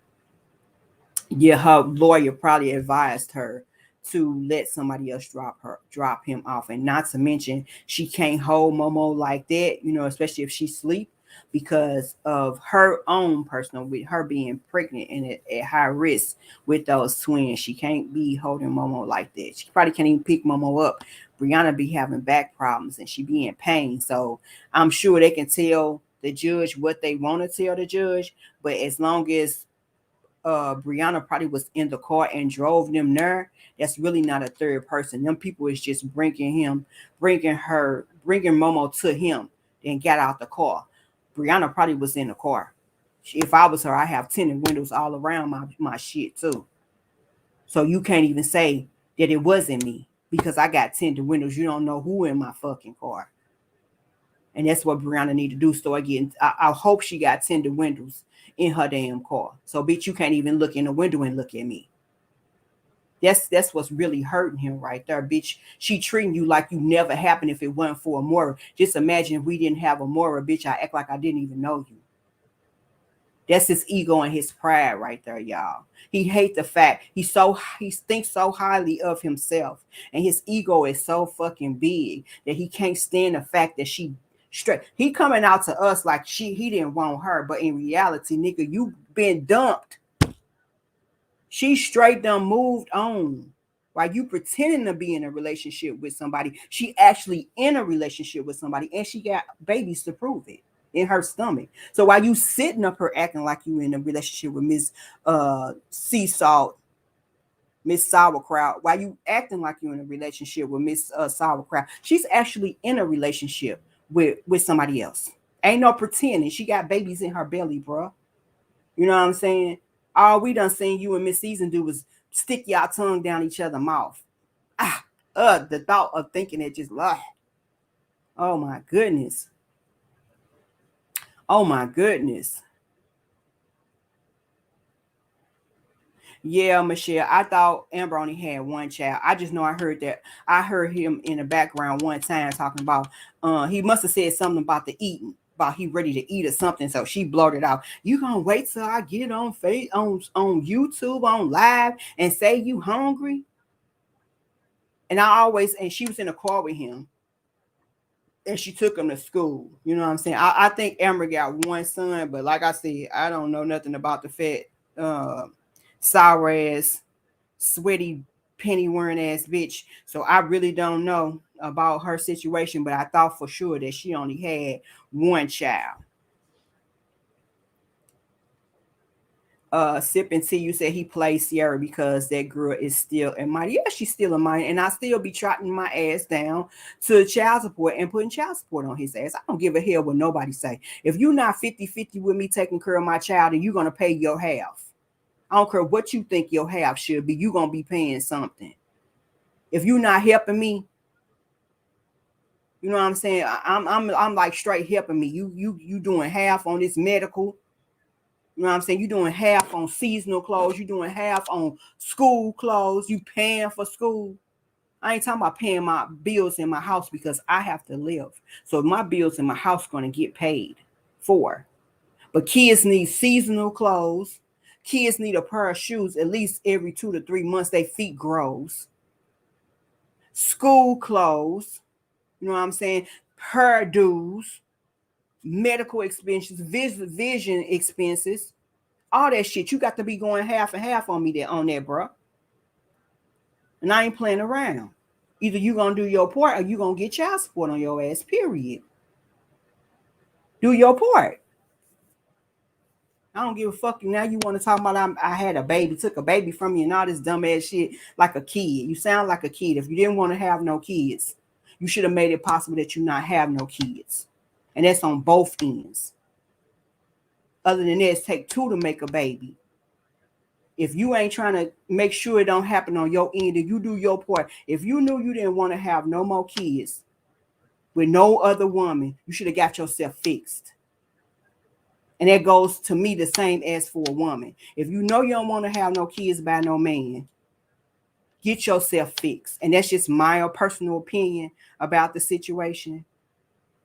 yeah, her lawyer probably advised her to let somebody else drop him off. And not to mention she can't hold Momo like that, especially if she sleep, because of her own personal, with her being pregnant and at high risk with those twins. She can't be holding Momo like that. She probably can't even pick Momo up. Brianna be having back problems and she be in pain. So I'm sure they can tell the judge what they want to tell the judge. But as long as Brianna probably was in the car and drove them there, that's really not a third person. Them people is just bringing Momo to him, then got out the car. Brianna probably was in the car. If I was her, I have tinted windows all around my shit too. So you can't even say that it wasn't me because I got tinted windows. You don't know who in my fucking car. And that's what Brianna need to do. Start getting. I hope she got tinted windows in her damn car. So bitch, you can't even look in the window and look at me. That's what's really hurting him right there, bitch. She treating you like you never happened if it wasn't for Amora. Just imagine if we didn't have Amora, bitch. I act like I didn't even know you. That's his ego and his pride right there, y'all. He hate the fact he thinks so highly of himself, and his ego is so fucking big that he can't stand the fact that she straight. He coming out to us like he didn't want her, but in reality, nigga, you been dumped. She straight done moved on. While you pretending to be in a relationship with somebody, she actually in a relationship with somebody, and she got babies to prove it in her stomach. So while you sitting up here acting like you in a relationship with Miss Sea Salt, Miss Sauerkraut, while you acting like you in a relationship with Miss Sauerkraut, she's actually in a relationship with somebody else. Ain't no pretending. She got babies in her belly, bro. You know what I'm saying? All we done seen you and Miss Season do was stick y'all tongue down each other's mouth. The thought of thinking it just like, oh my goodness. Oh my goodness. Yeah, Michelle. I thought Amber only had one child. I just know I heard that. I heard him in the background one time talking about he must have said something about the eating. about he ready to eat or something. So she blurted out, "You gonna wait till I get on YouTube on live and say you hungry?" And she was in a car with him, and she took him to school. You know what I'm saying? I think Amber got one son, but like I said, I don't know nothing about the fat, sour ass, sweaty, penny wearing ass bitch. So I really don't know about her situation, but I thought for sure that she only had one child. Sipping tea, you said he plays Sierra because that girl is still in mine. Yeah, she's still in mine, and I still be trotting my ass down to child support and putting child support on his ass. I don't give a hell what nobody say. If you're not 50-50 with me taking care of my child, and you're gonna pay your half. I don't care what you think your half should be, you're gonna be paying something. If you're not helping me, you know what I'm saying? I'm like straight helping me. You doing half on this medical. You know what I'm saying? You're doing half on seasonal clothes. You're doing half on school clothes. You paying for school. I ain't talking about paying my bills in my house because I have to live. So my bills in my house going to get paid for. But kids need seasonal clothes. Kids need a pair of shoes at least every 2 to 3 months. Their feet grows. School clothes. You know what I'm saying? Hair dues. Medical expenses. Vision expenses. All that shit, you got to be going half and half on me there on that, bro. And I ain't playing around. Either you gonna do your part or you gonna get child support on your ass. Period. Do your part. I don't give a fuck. Now you want to talk about I had a baby, took a baby from you, and all this dumb ass shit like a kid. You sound like a kid. If you didn't want to have no kids, you should have made it possible that you not have no kids, and that's on both ends. Other than that, take two to make a baby. If you ain't trying to make sure it don't happen on your end, if you do your part, if you knew you didn't want to have no more kids with no other woman, you should have got yourself fixed. And that goes to me the same as for a woman. If you know you don't want to have no kids by no man, get yourself fixed. And that's just my personal opinion about the situation.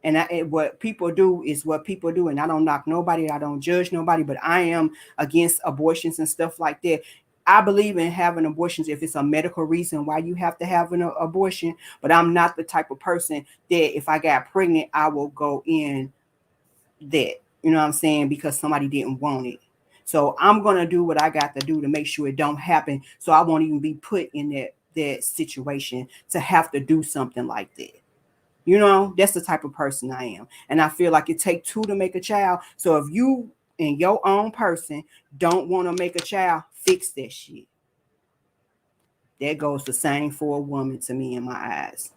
And what people do is what people do. And I don't knock nobody. I don't judge nobody. But I am against abortions and stuff like that. I believe in having abortions if it's a medical reason why you have to have an abortion. But I'm not the type of person that if I got pregnant, I will go in that. You know what I'm saying? Because somebody didn't want it. So I'm going to do what I got to do to make sure it don't happen. So I won't even be put in that situation to have to do something like that. You know, that's the type of person I am. And I feel like it takes two to make a child. So if you and your own person don't want to make a child, fix that shit. That goes the same for a woman to me in my eyes.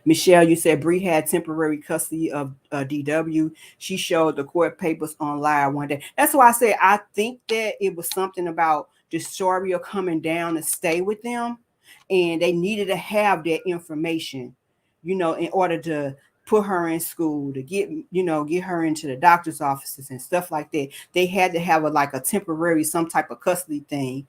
Michelle, you said Bree had temporary custody of DW. She showed the court papers online one day. That's why I said I think that it was something about Desharia coming down to stay with them. And they needed to have that information, you know, in order to put her in school, to get her into the doctor's offices and stuff like that. They had to have like a temporary, some type of custody thing.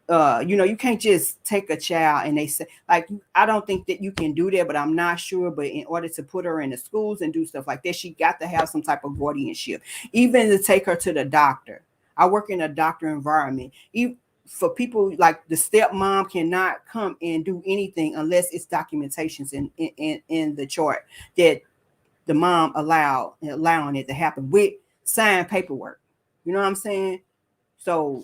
You can't just take a child and they say, like, I don't think that you can do that, but I'm not sure. But in order to put her in the schools and do stuff like that, she got to have some type of guardianship, even to take her to the doctor. I work in a doctor environment. For people like the stepmom cannot come and do anything unless it's documentations in the chart that the mom allowing it to happen with signed paperwork. You know what I'm saying? So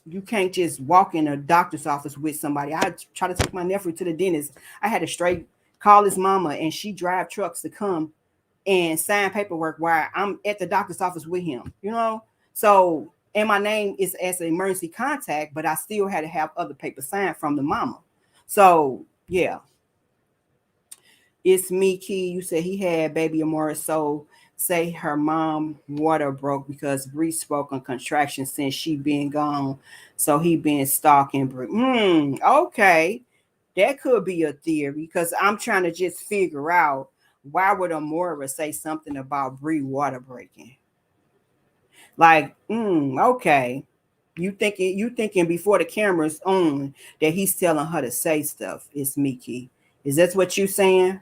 you can't just walk in a doctor's office with somebody. I try to take my nephew to the dentist. I had to straight call his mama, and she drive trucks to come and sign paperwork while I'm at the doctor's office with him. You know, so and my name is as an emergency contact, but I still had to have other papers signed from the mama. So yeah, it's me, Key. You said he had baby Amora. So say her mom water broke because Bree spoke on contraction since she been gone. So he been stalking Bree. Okay. That could be a theory because I'm trying to just figure out why would Amora say something about Bree water breaking? Like, okay. You thinking before the camera's on that he's telling her to say stuff. It's Mickey. Is that what you saying?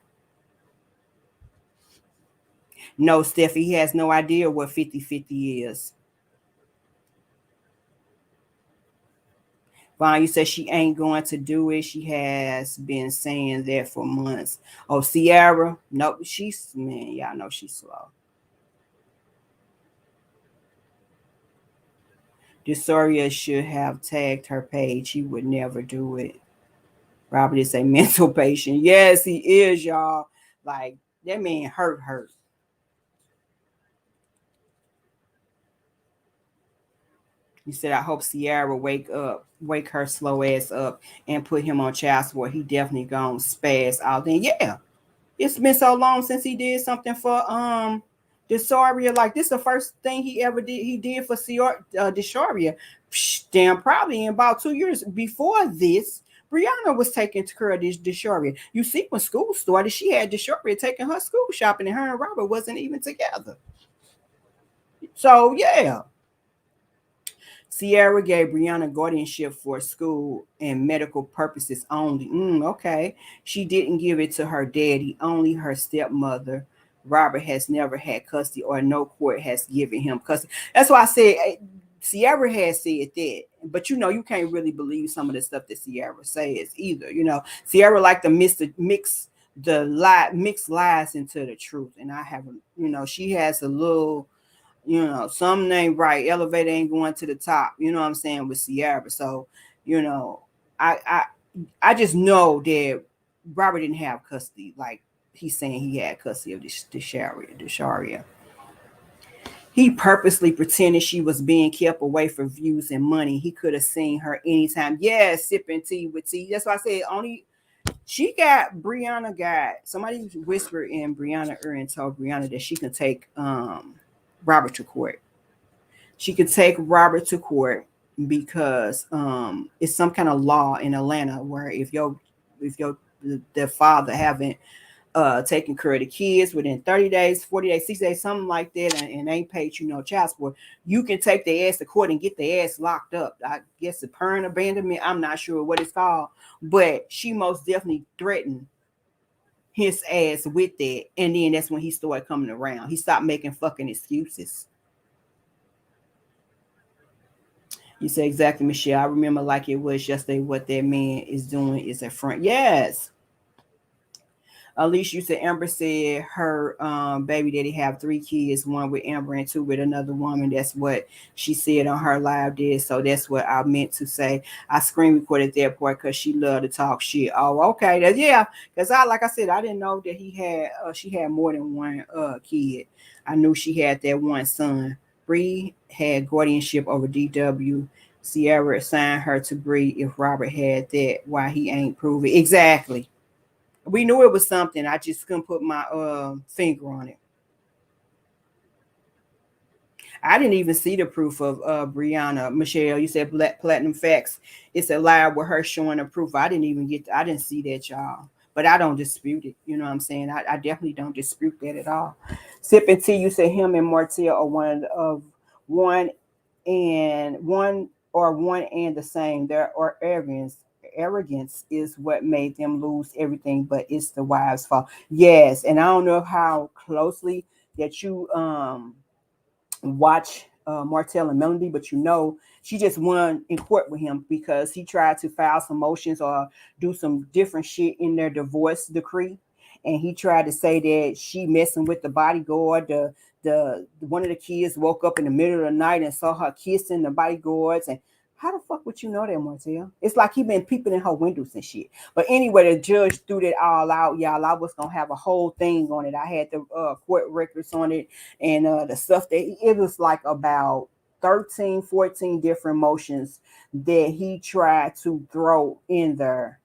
No, Steffi, he has no idea what 50-50 is. Vaughn, you said she ain't going to do it. She has been saying that for months. Oh, Sierra, nope, she's, man, y'all know she's slow. Desoria should have tagged her page. He would never do it. Robert is a mental patient. Yes, he is, y'all. Like, that man hurt. He said, I hope Sierra wake her slow ass up and put him on child support. He definitely gonna spaz out. Then yeah, it's been so long since he did something for Desoria. Like this, is the first thing he ever did. He did for Desoria. Damn, probably in about 2 years before this. Brianna was taking care of this Desharia. You see, when school started, she had Desharia taking her school shopping, and her and Robert wasn't even together. So yeah, Sierra gave Brianna guardianship for school and medical purposes only. Okay. She didn't give it to her daddy, only her stepmother. Robert has never had custody, or no court has given him custody. That's why I said Sierra has said that. But you can't really believe some of the stuff that Sierra says either. Sierra like to mix mix lies into the truth. And I haven't, she has a little something ain't right. Elevator ain't going to the top. You know what I'm saying, with Sierra. So, I I I just know that Robert didn't have custody. Like he's saying he had custody of the Sharia. He purposely pretended she was being kept away for views and money. He could have seen her anytime. Yeah, sipping tea with tea. That's why I said only Brianna got somebody whispered in Brianna ear and told Brianna that she can take Robert to court. She could take Robert to court because it's some kind of law in Atlanta where if your the father haven't taken care of the kids within 30 days, 40 days, 60 days, something like that, and ain't paid child support, you can take their ass to court and get their ass locked up. I guess the parent abandonment, I'm not sure what it's called, but she most definitely threatened his ass with that. And then that's when he started coming around. He stopped making fucking excuses. You say exactly, Michelle. I remember like it was yesterday. What that man is doing is a front. Yes. Alicia, you said Amber said her baby daddy have 3 kids, one with Amber and 2 with another woman. That's what she said on her live did. So that's what I meant to say. I screen recorded that part because she loved to talk shit. Oh, okay. Yeah. Because like I said, I didn't know that she had more than one kid. I knew she had that one son. Bree had guardianship over DW. Sierra assigned her to Bree if Robert had that. Why he ain't prove it. Exactly. We knew it was something. I just couldn't put my finger on it. I didn't even see the proof of Brianna. Michelle, you said Platinum Facts. It's a lie with her showing the proof. I didn't see that, y'all. But I don't dispute it. You know what I'm saying? I definitely don't dispute that at all. Sipping tea, you said him and Martell are one and the same. There are arrogance is what made them lose everything, but it's the wives' fault. Yes, and I don't know how closely that you watch Martell and Melody, but she just won in court with him because he tried to file some motions or do some different shit in their divorce decree. And he tried to say that she messing with the bodyguard. The one of the kids woke up in the middle of the night and saw her kissing the bodyguards. And how the fuck would you know that, Martell? It's like he been peeping in her windows and shit. But anyway, the judge threw that all out, y'all. I was gonna have a whole thing on it. I had the court records on it and the stuff that it was like about 13, 14 different motions that he tried to throw in there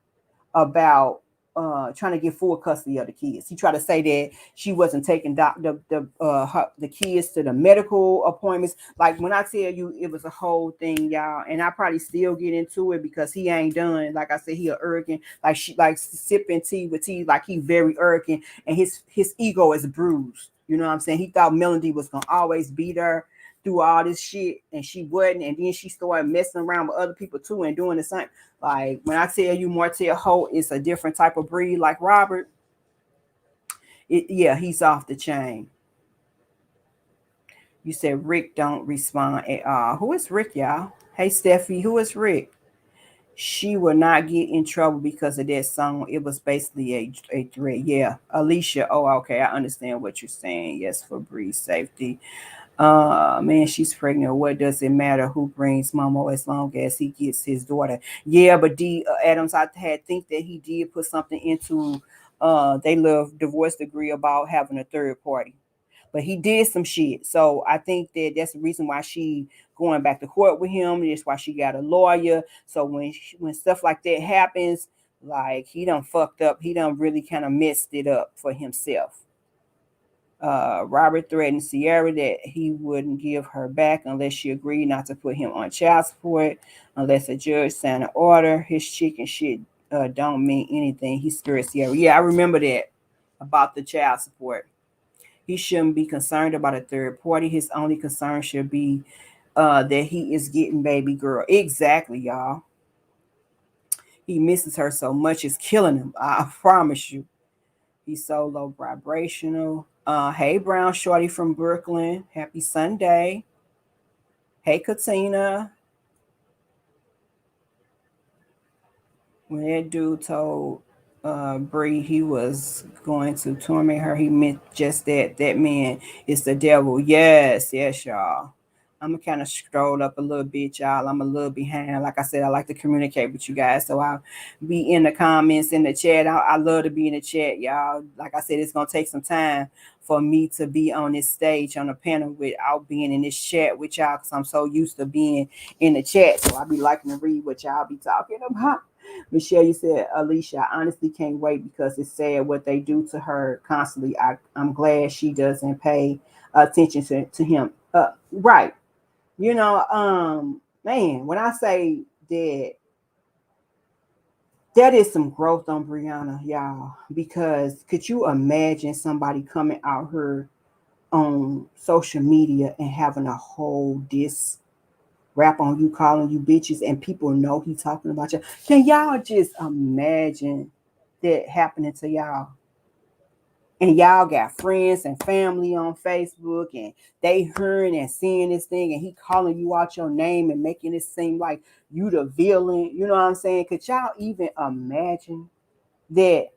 about trying to get full custody of the kids. He tried to say that she wasn't taking the kids to the medical appointments. Like when I tell you, it was a whole thing, y'all. And I probably still get into it because he ain't done. Like I said, he arrogant. Like she like sipping tea with tea. Like he very arrogant, and his ego is bruised. You know what I'm saying? He thought Melody was gonna always be there through all this shit, and she wasn't. And then she started messing around with other people too and doing the same. Like when I tell you Martell Holt is a different type of breed, like Robert, yeah, he's off the chain. You said Rick don't respond at all. Who is Rick, y'all? Hey, Steffi, who is Rick? She will not get in trouble because of that song. It was basically a threat. Yeah. Alicia. Oh, okay. I understand what you're saying. Yes, for Bree's safety. Man, she's pregnant. What does it matter who brings Momo as long as he gets his daughter? Yeah, but D Adams, I had think that he did put something into they love divorce degree about having a third party. But he did some shit. So I think that that's the reason why she going back to court with him. That's why she got a lawyer. So when stuff like that happens, like he done fucked up. He done really kind of messed it up for himself. Robert threatened Sierra that he wouldn't give her back unless she agreed not to put him on child support, unless a judge signed an order. His chicken shit don't mean anything. He scared Sierra. Yeah, I remember that about the child support. He shouldn't be concerned about a third party. His only concern should be that he is getting baby girl. Exactly, y'all. He misses her so much, it's killing him. I promise you. He's so low vibrational. Hey, Brown Shorty from Brooklyn. Happy Sunday. Hey, Katina. When that dude told Bree he was going to torment her, he meant just that. That man is the devil. Yes, yes, y'all. I'm gonna kind of scroll up a little bit, y'all. I'm a little behind. Like I said, I like to communicate with you guys, so I'll be in the comments in the chat. I love to be in the chat, y'all. Like I said, it's gonna take some time for me to be on this stage on a panel without being in this chat with y'all, because I'm so used to being in the chat. So I'll be liking to read what y'all be talking about. Michelle, you said, Alicia, I honestly can't wait because it's sad what they do to her constantly. I'm glad she doesn't pay attention to him. Right. Man, when I say that, that is some growth on Brianna, y'all. Because could you imagine somebody coming out here on social media and having a whole diss rap on you, calling you bitches, and people know he talking about you? Can y'all just imagine that happening to y'all? And y'all got friends and family on Facebook, and they hearing and seeing this thing, and he calling you out your name and making it seem like you the villain. You know what I'm saying? Could y'all even imagine that?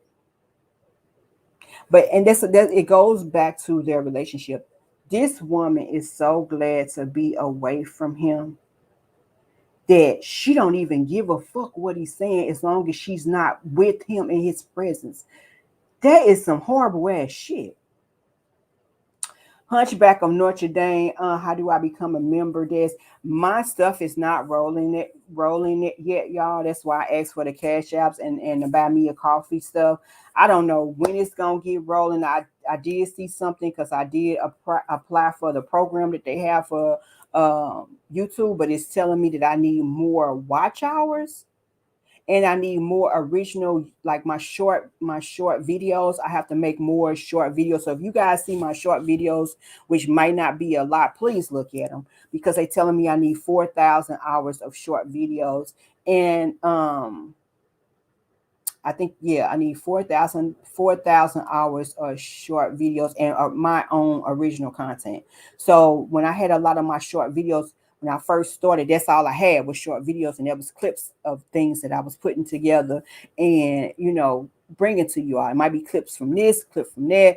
But and that it goes back to their relationship. This woman is so glad to be away from him that she don't even give a fuck what he's saying as long as she's not with him in his presence. That is some horrible ass shit. Hunchback of Notre Dame. How do I become a member? This my stuff is not rolling it yet, y'all. That's why I asked for the cash apps and to buy me a coffee stuff. I don't know when it's gonna get rolling. I did see something because I did apply for the program that they have for YouTube, but it's telling me that I need more watch hours and I need more original, like my short videos. I have to make more short videos. So if you guys see my short videos, which might not be a lot, please look at them because they're telling me I need 4,000 hours of short videos. And I think, yeah, I need 4,000 hours of short videos and my own original content. So when I had a lot of my short videos, when I first started, that's all I had was short videos, and there was clips of things that I was putting together and, bringing to you all. It might be clips from this, clip from that,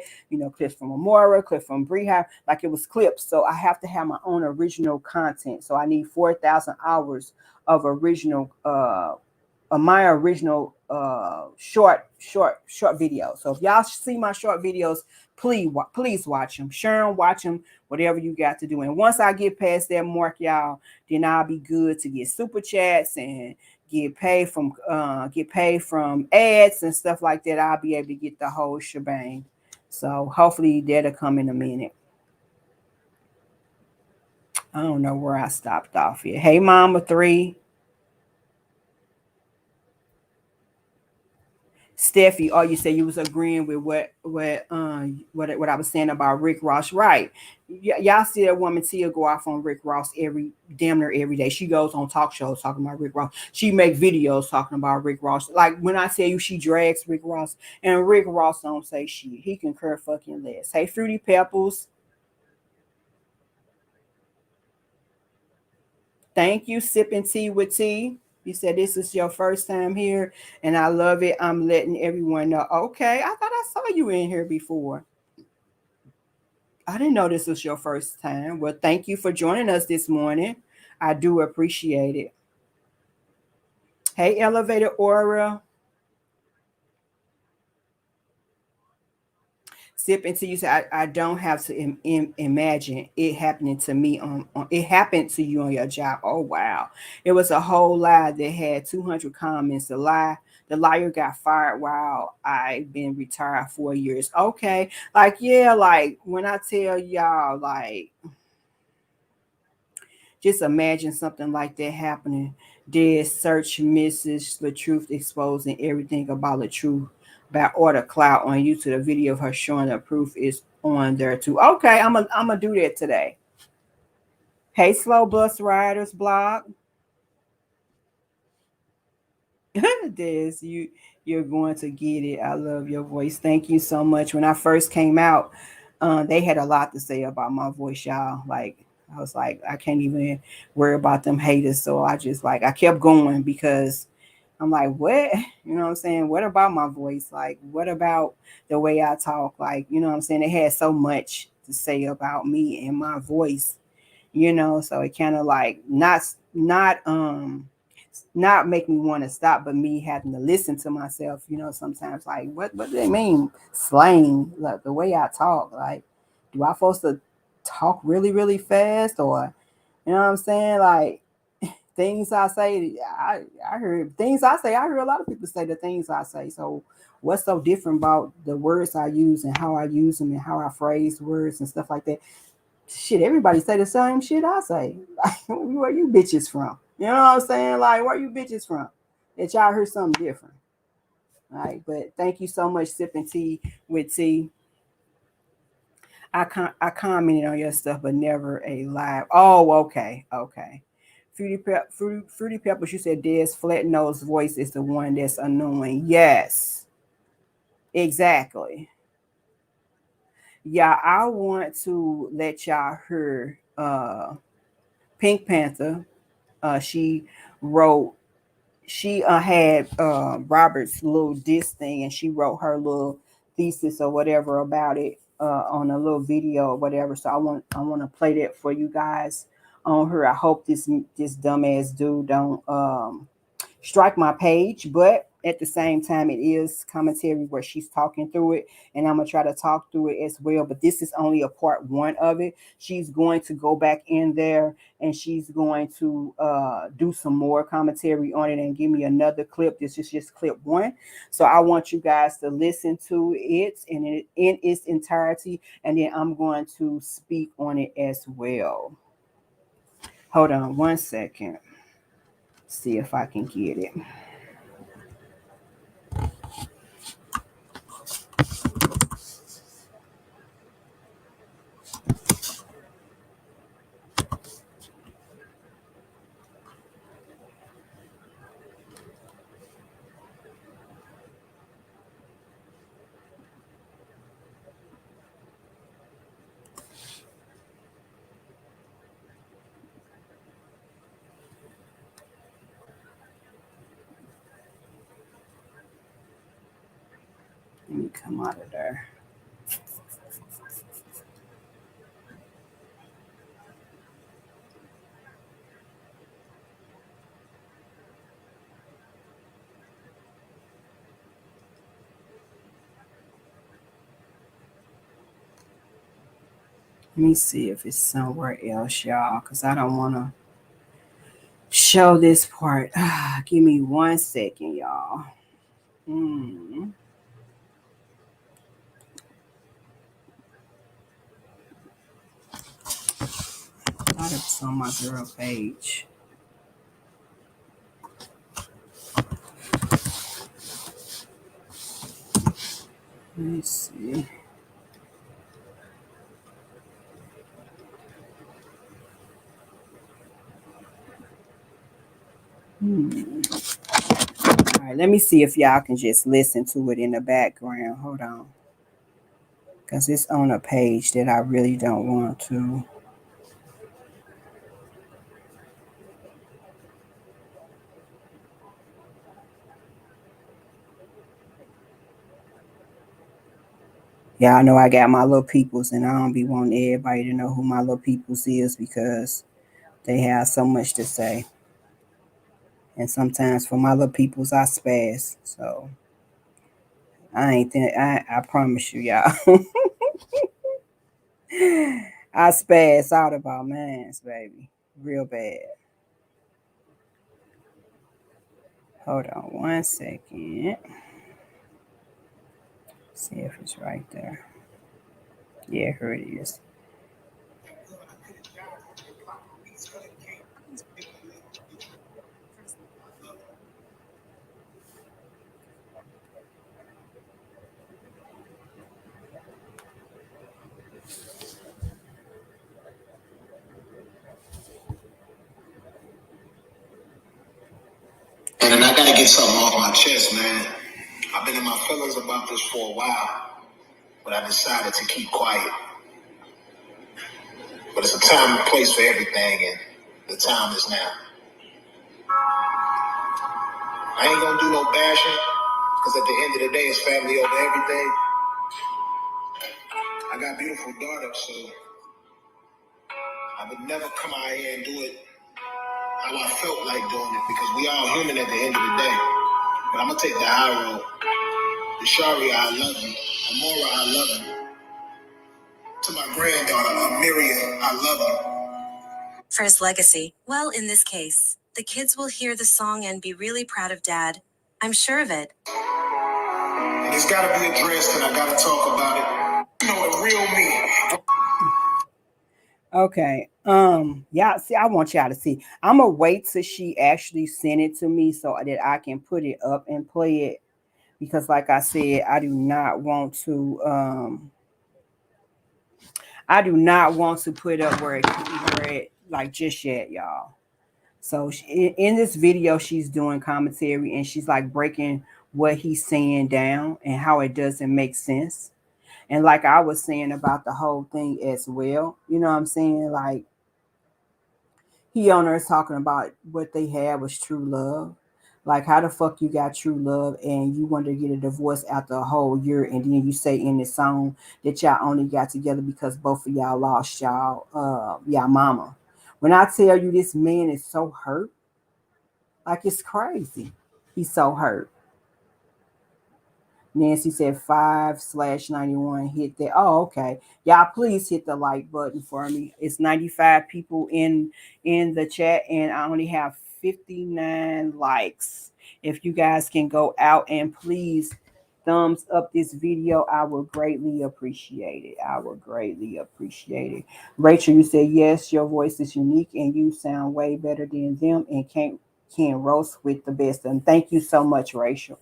clips from Amora, clip from Breha, like it was clips. So I have to have my own original content. So I need 4,000 hours of original my original short video. So if y'all see my short videos, please watch them. Share them, watch them, whatever you got to do. And once I get past that mark, y'all, then I'll be good to get super chats and get paid from ads and stuff like that. I'll be able to get the whole shebang. So hopefully that'll come in a minute. I don't know where I stopped off here. Hey, Mama 3. Steffi, oh, you said you was agreeing with what I was saying about Rick Ross, right? Y'all see that woman Tia go off on Rick Ross damn near every day. She goes on talk shows talking about Rick Ross. She make videos talking about Rick Ross. Like when I tell you she drags Rick Ross, and Rick Ross don't say shit. He can care fucking less. Hey, Fruity Pebbles. Thank you, Sipping Tea with Tea. You said this is your first time here, and I love it. I'm letting everyone know. Okay, I thought I saw you in here before. I didn't know this was your first time. Well, thank you for joining us this morning. I do appreciate it. Hey, Elevator Aura. Sip until you say I don't have to imagine it happening to me on it happened to you on your job. Oh wow, it was a whole lie that had 200 comments. The liar got fired while I've been retired 4 years. Okay, like yeah, like when I tell y'all, like just imagine something like that happening. Dead search misses the truth, exposing everything about the truth by Order Cloud on YouTube. The video of her showing the proof is on there too. Okay, I'm gonna do that today. Hey, slow bus riders blog. Des, you're going to get it. I love your voice. Thank you so much. When I first came out, they had a lot to say about my voice, y'all. Like I was like, I can't even worry about them haters. So I just like I kept going because I'm like, what? You know what I'm saying? What about my voice? Like, what about the way I talk? Like, you know what I'm saying? It had so much to say about me and my voice, so it kind of like not make me want to stop, but me having to listen to myself, sometimes like what do they mean slang, like the way I talk, like do I supposed to talk really really fast, or you know what I'm saying, like things I say, I heard things I say, I hear a lot of people say the things I say. So what's so different about the words I use and how I use them and how I phrase words and stuff like that? Shit, everybody say the same shit I say. Like, where you bitches from? You know what I'm saying? Like, where you bitches from? That y'all heard something different. All right, but thank you so much, Sipping Tea with Tea. I commented on your stuff, but never a live. Oh, okay. Fruity Peppers, you said Des flat nose voice is the one that's annoying. Yes, exactly. Yeah, I want to let y'all hear Pink Panther. She wrote she had Robert's little diss thing, and she wrote her little thesis or whatever about it on a little video or whatever. So I want to play that for you guys on her. I hope this dumbass dude don't strike my page, but at the same time, it is commentary where she's talking through it, and I'm gonna try to talk through it as well. But this is only a part one of it. She's going to go back in there and she's going to do some more commentary on it and give me another clip. This is just clip one, so I want you guys to listen to it in its entirety, and then I'm going to speak on it as well. Hold on one second. See if I can get it. Let me come out of there. Let me see if it's somewhere else, y'all, because I don't want to show this part. Give me 1 second, y'all. Hmm. I thought it was on my girl page. Let me see. All right, let me see if y'all can just listen to it in the background. Hold on. Because it's on a page that I really don't want to. Yeah, I know I got my little peoples, and I don't be wanting everybody to know who my little peoples is because they have so much to say. And sometimes for my little peoples, I spaz. So I ain't think I promise you, y'all. I spaz out about mans, baby. Real bad. Hold on 1 second. See if it's right there. Yeah, here it is. And then I gotta get something off my chest, man. I've been in my feelings about this for a while, but I decided to keep quiet. But it's a time and place for everything, and the time is now. I ain't gonna do no bashing, because at the end of the day, it's family over everything. I got beautiful daughters, so I would never come out here and do it how I felt like doing it, because we all human at the end of the day. But I'm gonna take the high road. Sharia, I love you. Amora, I love you. To my granddaughter, Miriam, I love you. For his legacy, well, in this case, the kids will hear the song and be really proud of Dad. I'm sure of it. It's gotta be addressed, and I gotta talk about it. You know, the real me. Okay. Y'all see, I want y'all to see. I'm gonna wait till she actually send it to me so that I can put it up and play it. Because like I said, I do not want to put up where it like just yet, y'all. So in this video, she's doing commentary and she's like breaking what he's saying down and how it doesn't make sense. And like I was saying about the whole thing as well, you know what I'm saying? Like he on there is talking about what they had was true love. Like how the fuck you got true love and you wanted to get a divorce after a whole year and then you say in this song that y'all only got together because both of y'all lost y'all mama. When I tell you this man is so hurt, like it's crazy. He's so hurt. Nancy said 5/91 hit that. Oh, okay. Y'all please hit the like button for me. It's 95 people in the chat and I only have 59 likes. If you guys can go out and please thumbs up this video, I will greatly appreciate it. I will greatly appreciate it. Rachel, you said yes, your voice is unique and you sound way better than them and can roast with the best. And thank you so much, Rachel.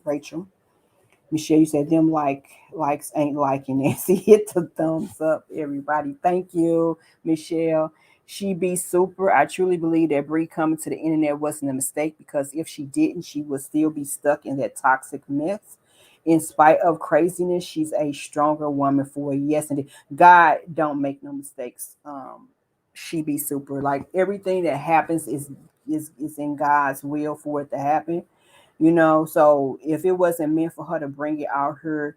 Michelle, you said them likes ain't liking Nancy. Hit the thumbs up, everybody. Thank you, Michelle. She be super. I truly believe that Brie coming to the internet wasn't a mistake because if she didn't, she would still be stuck in that toxic mess. In spite of craziness, she's a stronger woman for it. Yes, and God don't make no mistakes. She be super. Like everything that happens is in God's will for it to happen, you know. So if it wasn't meant for her to bring it out here,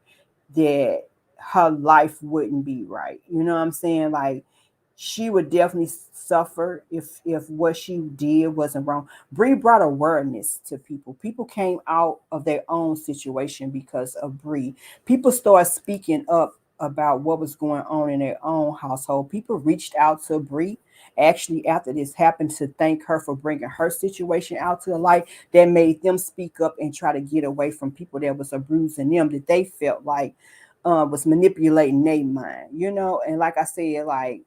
that her life wouldn't be right, you know what I'm saying? Like she would definitely suffer if what she did wasn't wrong. Bree brought awareness to people. People came out of their own situation because of Bree. People started speaking up about what was going on in their own household. People reached out to Bree actually after this happened to thank her for bringing her situation out to the light. That made them speak up and try to get away from people that was abusing them that they felt like was manipulating their mind, you know. And like I said, like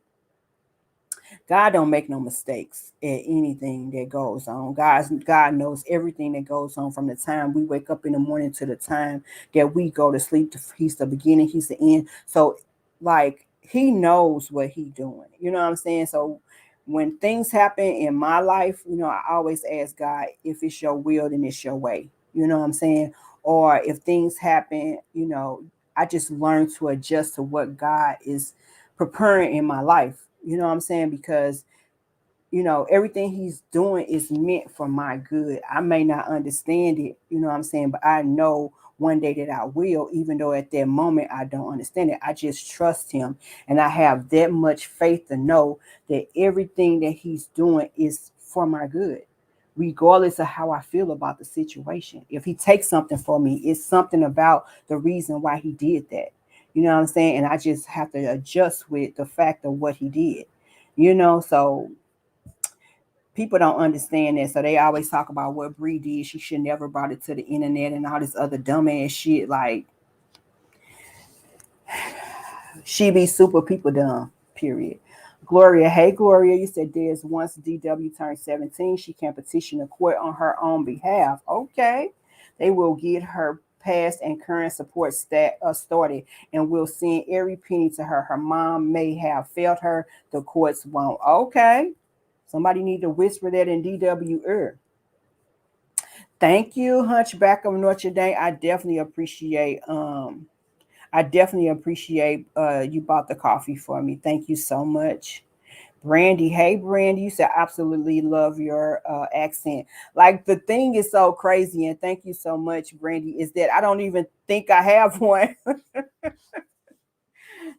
God don't make no mistakes at anything that goes on. God knows everything that goes on from the time we wake up in the morning to the time that we go to sleep. He's the beginning, he's the end. So like he knows what he doing. You know what I'm saying? So when things happen in my life, you know, I always ask God, if it's your will, then it's your way. You know what I'm saying? Or if things happen, you know, I just learn to adjust to what God is preparing in my life. You know what I'm saying? Because, you know, everything he's doing is meant for my good. I may not understand it, you know what I'm saying? But I know one day that I will, even though at that moment I don't understand it. I just trust him. And I have that much faith to know that everything that he's doing is for my good, regardless of how I feel about the situation. If he takes something for me, it's something about the reason why he did that. You know what I'm saying? And I just have to adjust with the fact of what he did. So people don't understand that. So they always talk about what Bree did. She should never brought it to the internet and all this other dumbass shit. Like, she be super people dumb, period. Gloria, hey Gloria, you said there's once DW turned 17, she can petition the court on her own behalf. Okay. They will get her past and current support started and will send every penny to her. Her mom may have failed her. The courts won't. Okay. Somebody need to whisper that in DW ear. Thank you, Hunchback of Notre Dame. I definitely appreciate you bought the coffee for me. Thank you so much. Brandy, hey Brandy, you said absolutely love your accent. Like, the thing is so crazy, and thank you so much, Brandy, is that I don't even think I have one.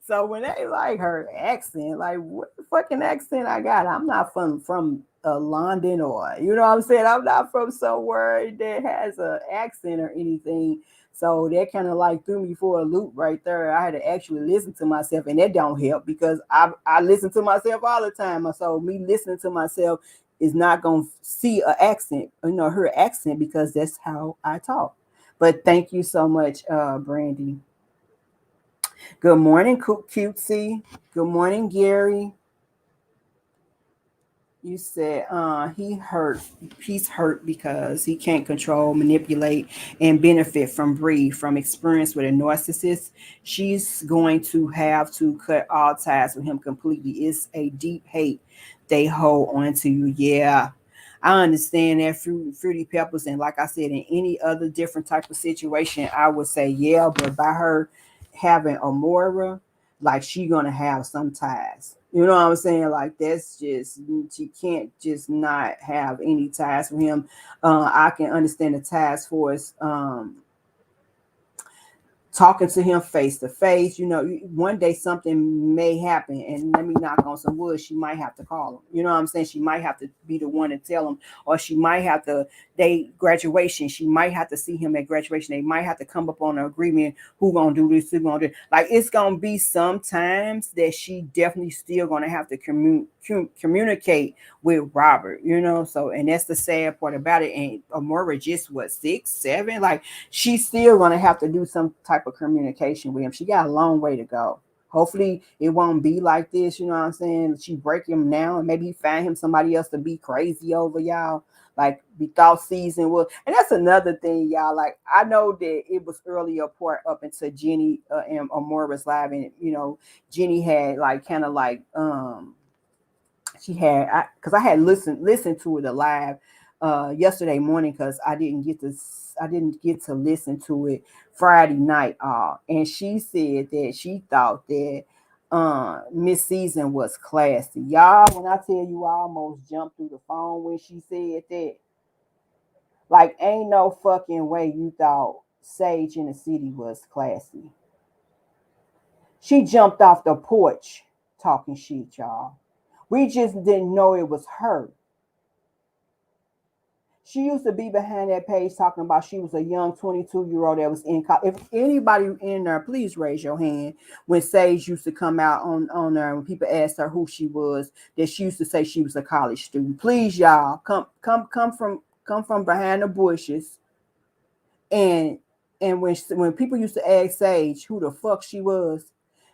So when they like her accent, like, what fucking accent I got? I'm not from London, or you know what I'm saying. I'm not from somewhere that has an accent or anything. So that kind of like threw me for a loop right there. I had to actually listen to myself, and that don't help because I listen to myself all the time. So me listening to myself is not gonna see an accent, her accent, because that's how I talk. But thank you so much, Brandy. Good morning, Cutesy. Good morning, Gary. You said he's hurt because he can't control, manipulate, and benefit from Bree. From experience with a narcissist, she's going to have to cut all ties with him completely. It's a deep hate they hold on to you. Yeah, I understand that. Fruity Peppers, and like I said, in any other different type of situation, I would say yeah, but by her having Amora, like, she gonna have some ties. You know what I'm saying? Like, that's just, she can't just not have any ties with him. I can understand the task force talking to him face to face. One day something may happen, and let me knock on some wood, she might have to call him. You know what I'm saying? She might have to be the one to tell him, or she might have to, graduation, she might have to see him at graduation. They might have to come up on an agreement, who gonna do this, who gonna do. Like, it's gonna be sometimes that she definitely still gonna have to communicate with Robert. So, and that's the sad part about it. And Amora just, what, 6, 7, like, she's still going to have to do some type of communication with him. She got a long way to go. Hopefully it won't be like this. You know what I'm saying? She break him now, and maybe he find him somebody else to be crazy over, y'all. Like, be thought season will. And that's another thing, y'all. Like, I know that it was earlier part up into Jenny and Amora's live, and Jenny had like kind of like she had, because I had listened to it live yesterday morning, because I didn't get to listen to it Friday night. And she said that she thought that Miss Season was classy. Y'all, when I tell you I almost jumped through the phone when she said that, like, ain't no fucking way you thought Sage in the City was classy. She jumped off the porch talking shit, y'all. We just didn't know it was her. She used to be behind that page talking about she was a young 22-year-old that was in college. If anybody in there, please raise your hand. When Sage used to come out on there, when people asked her who she was, that she used to say she was a college student. Please, y'all, come from behind the bushes. And when people used to ask Sage who the fuck she was,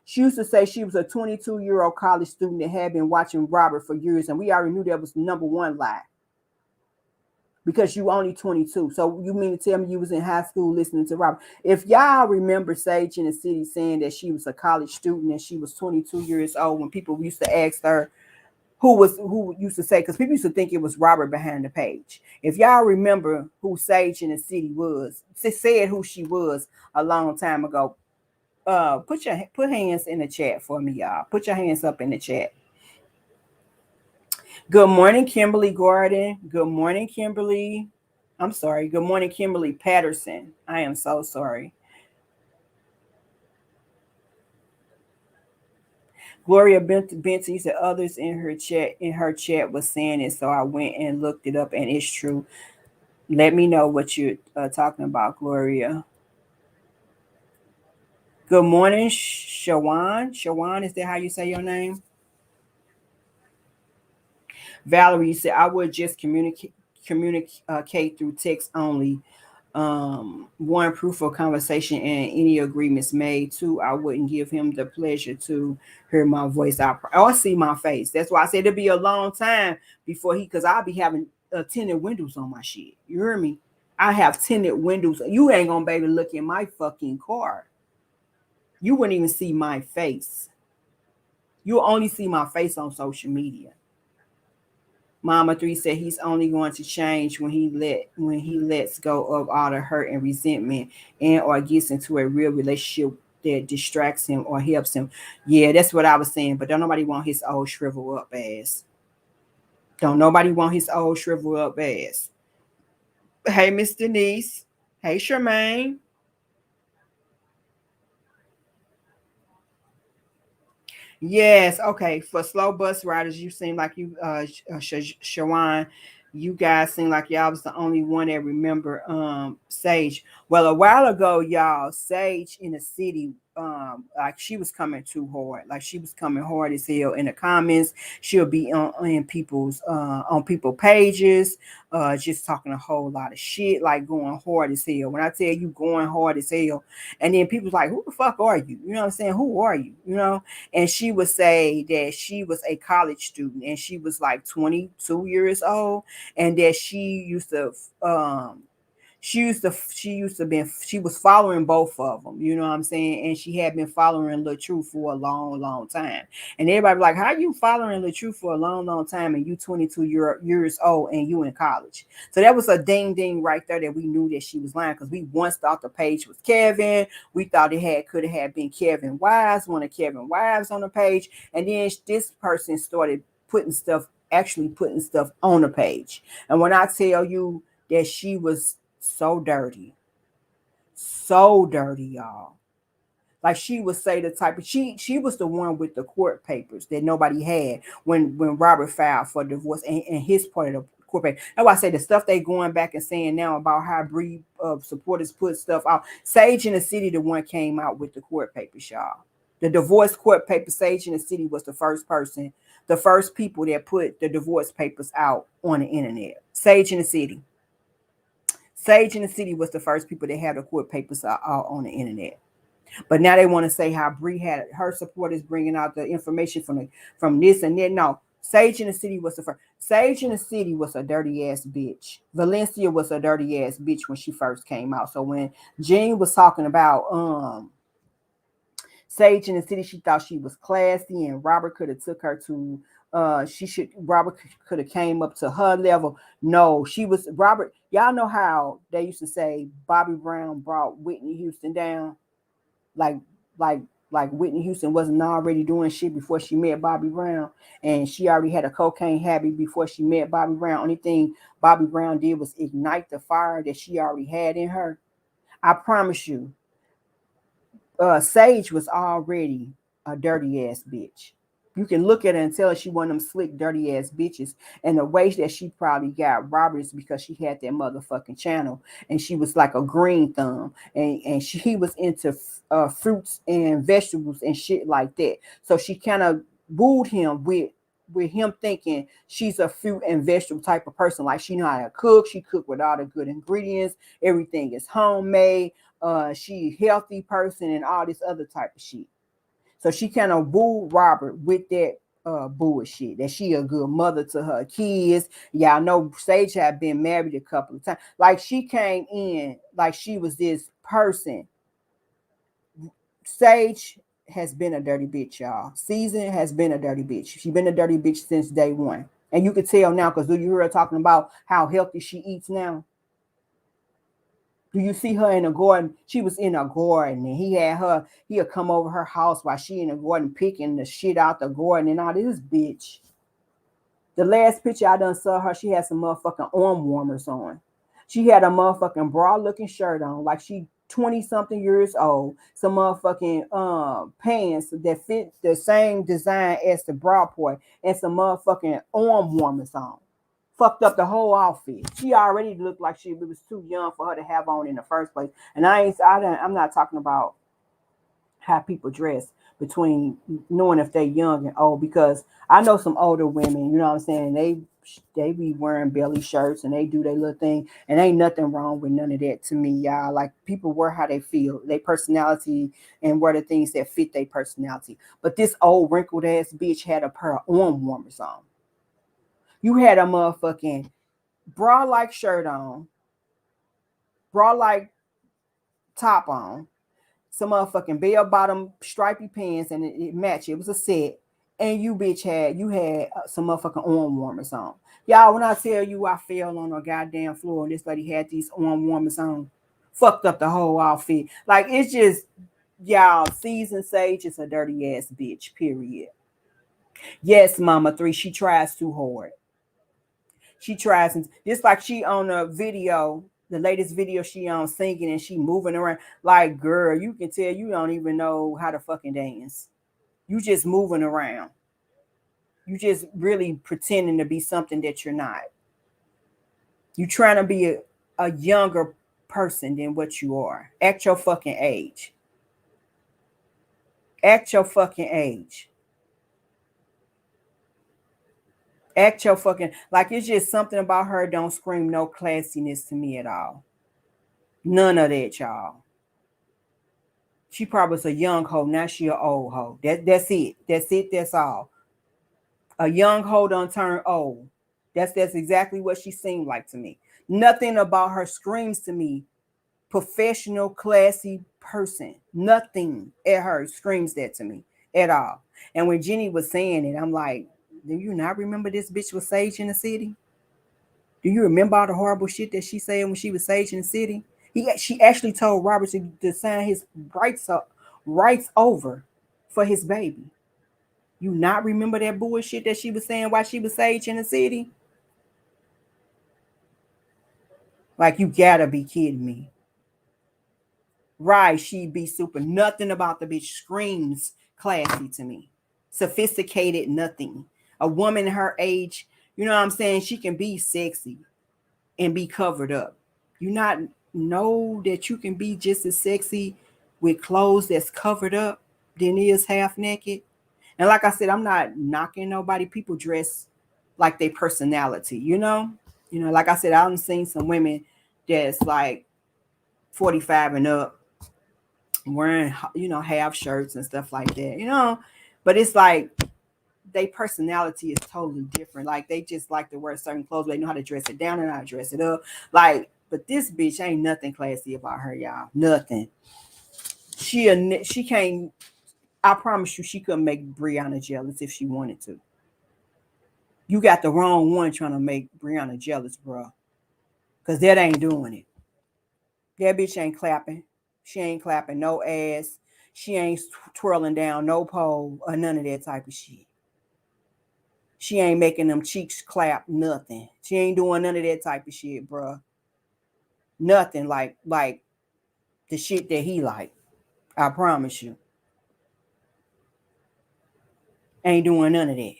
she used to say she was a 22-year-old college student that had been watching Robert for years, and we already knew that was the number one lie. Because you only 22. So you mean to tell me you was in high school listening to Robert? If y'all remember Sage in the City saying that she was a college student and she was 22 years old, when people used to ask her who used to say, because people used to think it was Robert behind the page. If y'all remember who Sage in the City was, said who she was a long time ago, put hands in the chat for me, y'all. Put your hands up in the chat. Good morning, Kimberly Gordon. Good morning, Kimberly. I'm sorry. Good morning, Kimberly Patterson. I am so sorry. Gloria Benson said others in her chat was saying it, so I went and looked it up, and it's true. Let me know what you're talking about, Gloria. Good morning, Shawan. Shawan, is that how you say your name? Valerie said I would just communicate through text only. One, proof of conversation and any agreements made. Two, I wouldn't give him the pleasure to hear my voice or see my face. That's why I said it'll be a long time before because I'll be having tinted windows on my shit. You hear me? I have tinted windows. You ain't gonna be able to look in my fucking car. You wouldn't even see my face. You'll only see my face on social media. Mama Three said he's only going to change when he lets go of all the hurt and resentment and or gets into a real relationship that distracts him or helps him. Yeah, that's what I was saying. But don't nobody want his old shrivel up ass. Don't nobody want his old shrivel up ass. Hey, Miss Denise. Hey, Charmaine. Yes, okay. For slow bus riders, you seem like you, Shawan, you guys seem like y'all was the only one that remember Sage. Well, a while ago, y'all, Sage in the city, like she was coming too hard. Like she was coming hard as hell in the comments. She'll be on people pages, just talking a whole lot of shit, like going hard as hell. When I tell you going hard as hell, and then people's like, "Who the fuck are you?" You know what I'm saying? Who are you? You know? And she would say that she was a college student and she was like 22 years old and that um she was following both of them, you know what I'm saying? And she had been following LaTrue for a long, long time. And everybody like, how you following LaTrue for a long, long time and you 22 years old and you in college? So that was a ding ding right there that we knew that she was lying because we once thought the page was Kevin. We thought it could have been Kevin Wives, one of Kevin Wives on the page. And then this person started actually putting stuff on the page. And when I tell you that she was so dirty, y'all. Like she would say the type of she was the one with the court papers that nobody had when Robert filed for divorce and his part of the court paper. That's why I say the stuff they going back and saying now about how Bree supporters put stuff out. Sage in the City, the one came out with the court papers, y'all. The divorce court paper. Sage in the City was the first person, the first people that put the divorce papers out on the internet. Sage in the City. Sage in the City was the first people that had the court papers out on the internet. But now they want to say how Bree had her supporters bringing out the information from this and that. No, Sage in the City was the first. Sage in the City was a dirty ass bitch. Valencia was a dirty ass bitch when she first came out. So when Jean was talking about Sage in the City, she thought she was classy, and Robert could have took her to. Robert could have came up to her level. No, she was Robert. Y'all know how they used to say Bobby Brown brought Whitney Houston down, like like like Whitney Houston wasn't already doing shit before she met Bobby Brown, and she already had a cocaine habit before she met Bobby Brown. Only thing Bobby Brown did was ignite the fire that she already had in her. I promise you, Sage was already a dirty ass bitch. You can look at her and tell she one of them slick, dirty ass bitches. And the way that she probably got Robert is because she had that motherfucking channel, and she was like a green thumb, and he was into fruits and vegetables and shit like that. So she kind of wooed him with him thinking she's a fruit and vegetable type of person. Like she know how to cook. She cook with all the good ingredients. Everything is homemade. She healthy person and all this other type of shit. So she kind of wooed Robert with that bullshit that she a good mother to her kids. Y'all know Sage had been married a couple of times. Like she came in like she was this person. Sage has been a dirty bitch, y'all. Season has been a dirty bitch. She's been a dirty bitch since day one. And you can tell now because do you hear her talking about how healthy she eats now? Do you see her in a garden? She was in a garden and he'll come over her house while she in the garden picking the shit out the garden and all this bitch. The last picture I done saw her, she had some motherfucking arm warmers on. She had a motherfucking bra looking shirt on, like she 20 something years old. Some motherfucking pants that fit the same design as the bra part, and some motherfucking arm warmers on. Fucked up the whole outfit. She already looked like she was too young for her to have on in the first place. And I'm not talking about how people dress between knowing if they're young and old, because I know some older women, you know what I'm saying, they be wearing belly shirts and they do their little thing, and ain't nothing wrong with none of that to me, y'all. Like, people wear how they feel, their personality, and wear the things that fit their personality. But this old wrinkled ass bitch had a pair of arm warmers on. You had a motherfucking bra like shirt on, bra like top on, some motherfucking bell bottom stripy pants, and it matched. It was a set, and you had some motherfucking arm warmers on. Y'all, when I tell you I fell on a goddamn floor and this lady had these arm warmers on, fucked up the whole outfit. Like, it's just, y'all, Season Sage is a dirty ass bitch. Period. Yes, Mama Three, she tries too hard. She tries, and just like she on a video, the latest video she on singing and she moving around. Like, girl, you can tell you don't even know how to fucking dance. You just moving around. You just really pretending to be something that you're not. You trying to be a younger person than what you are. At your fucking age. At your fucking age. At your fucking, like, it's just something about her don't scream no classiness to me at all. None of that, y'all. She probably was a young hoe. Now she an old hoe. That's it. That's it. That's all. A young hoe done turn old. That's exactly what she seemed like to me. Nothing about her screams to me professional, classy person. Nothing at her screams that to me at all. And when Jenny was saying it, I'm like, do you not remember this bitch was Sage in the City? Do you remember all the horrible shit that she said when she was Sage in the City? She actually told Robert to sign his rights over for his baby. You not remember that bullshit that she was saying while she was Sage in the City? Like, you gotta be kidding me. Right, she be super. Nothing about the bitch screams classy to me. Sophisticated, nothing. A woman her age, you know what I'm saying? She can be sexy and be covered up. You not know that you can be just as sexy with clothes that's covered up than is half naked. And like I said, I'm not knocking nobody. People dress like their personality, you know? You know, like I said, I've seen some women that's like 45 and up wearing, you know, half shirts and stuff like that, you know? But it's like their personality is totally different. Like, they just like to wear certain clothes. They know how to dress it down and how to dress it up. Like, but this bitch ain't nothing classy about her, y'all. Nothing. She can't. I promise you, she couldn't make Brianna jealous if she wanted to. You got the wrong one trying to make Brianna jealous, bro. Cause that ain't doing it. That bitch ain't clapping. She ain't clapping no ass. She ain't twirling down no pole or none of that type of shit. She ain't making them cheeks clap, nothing. She ain't doing none of that type of shit, bro. Nothing like the shit that he like. I promise you. Ain't doing none of that.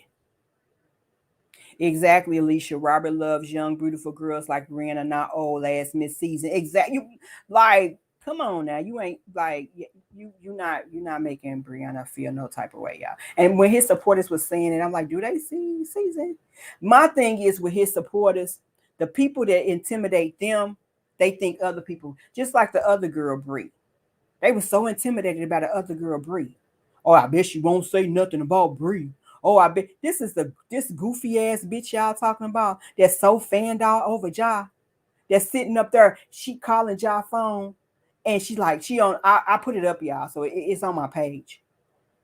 Exactly, Alicia. Robert loves young, beautiful girls like Rihanna, not old ass Miss Season. Exactly. Like, come on now. You ain't like you're not making Brianna feel no type of way, y'all. And when his supporters was saying it, I'm like, do they see Season? My thing is with his supporters, the people that intimidate them, they think other people, just like the other girl Brie. They were so intimidated by the other girl Brie. Oh, I bet she won't say nothing about Brie. Oh, I bet this goofy ass bitch y'all talking about that's so fanned out over Ja. That's sitting up there. She calling Ja phone, and she like she on. I put it up, y'all, so it's on my page.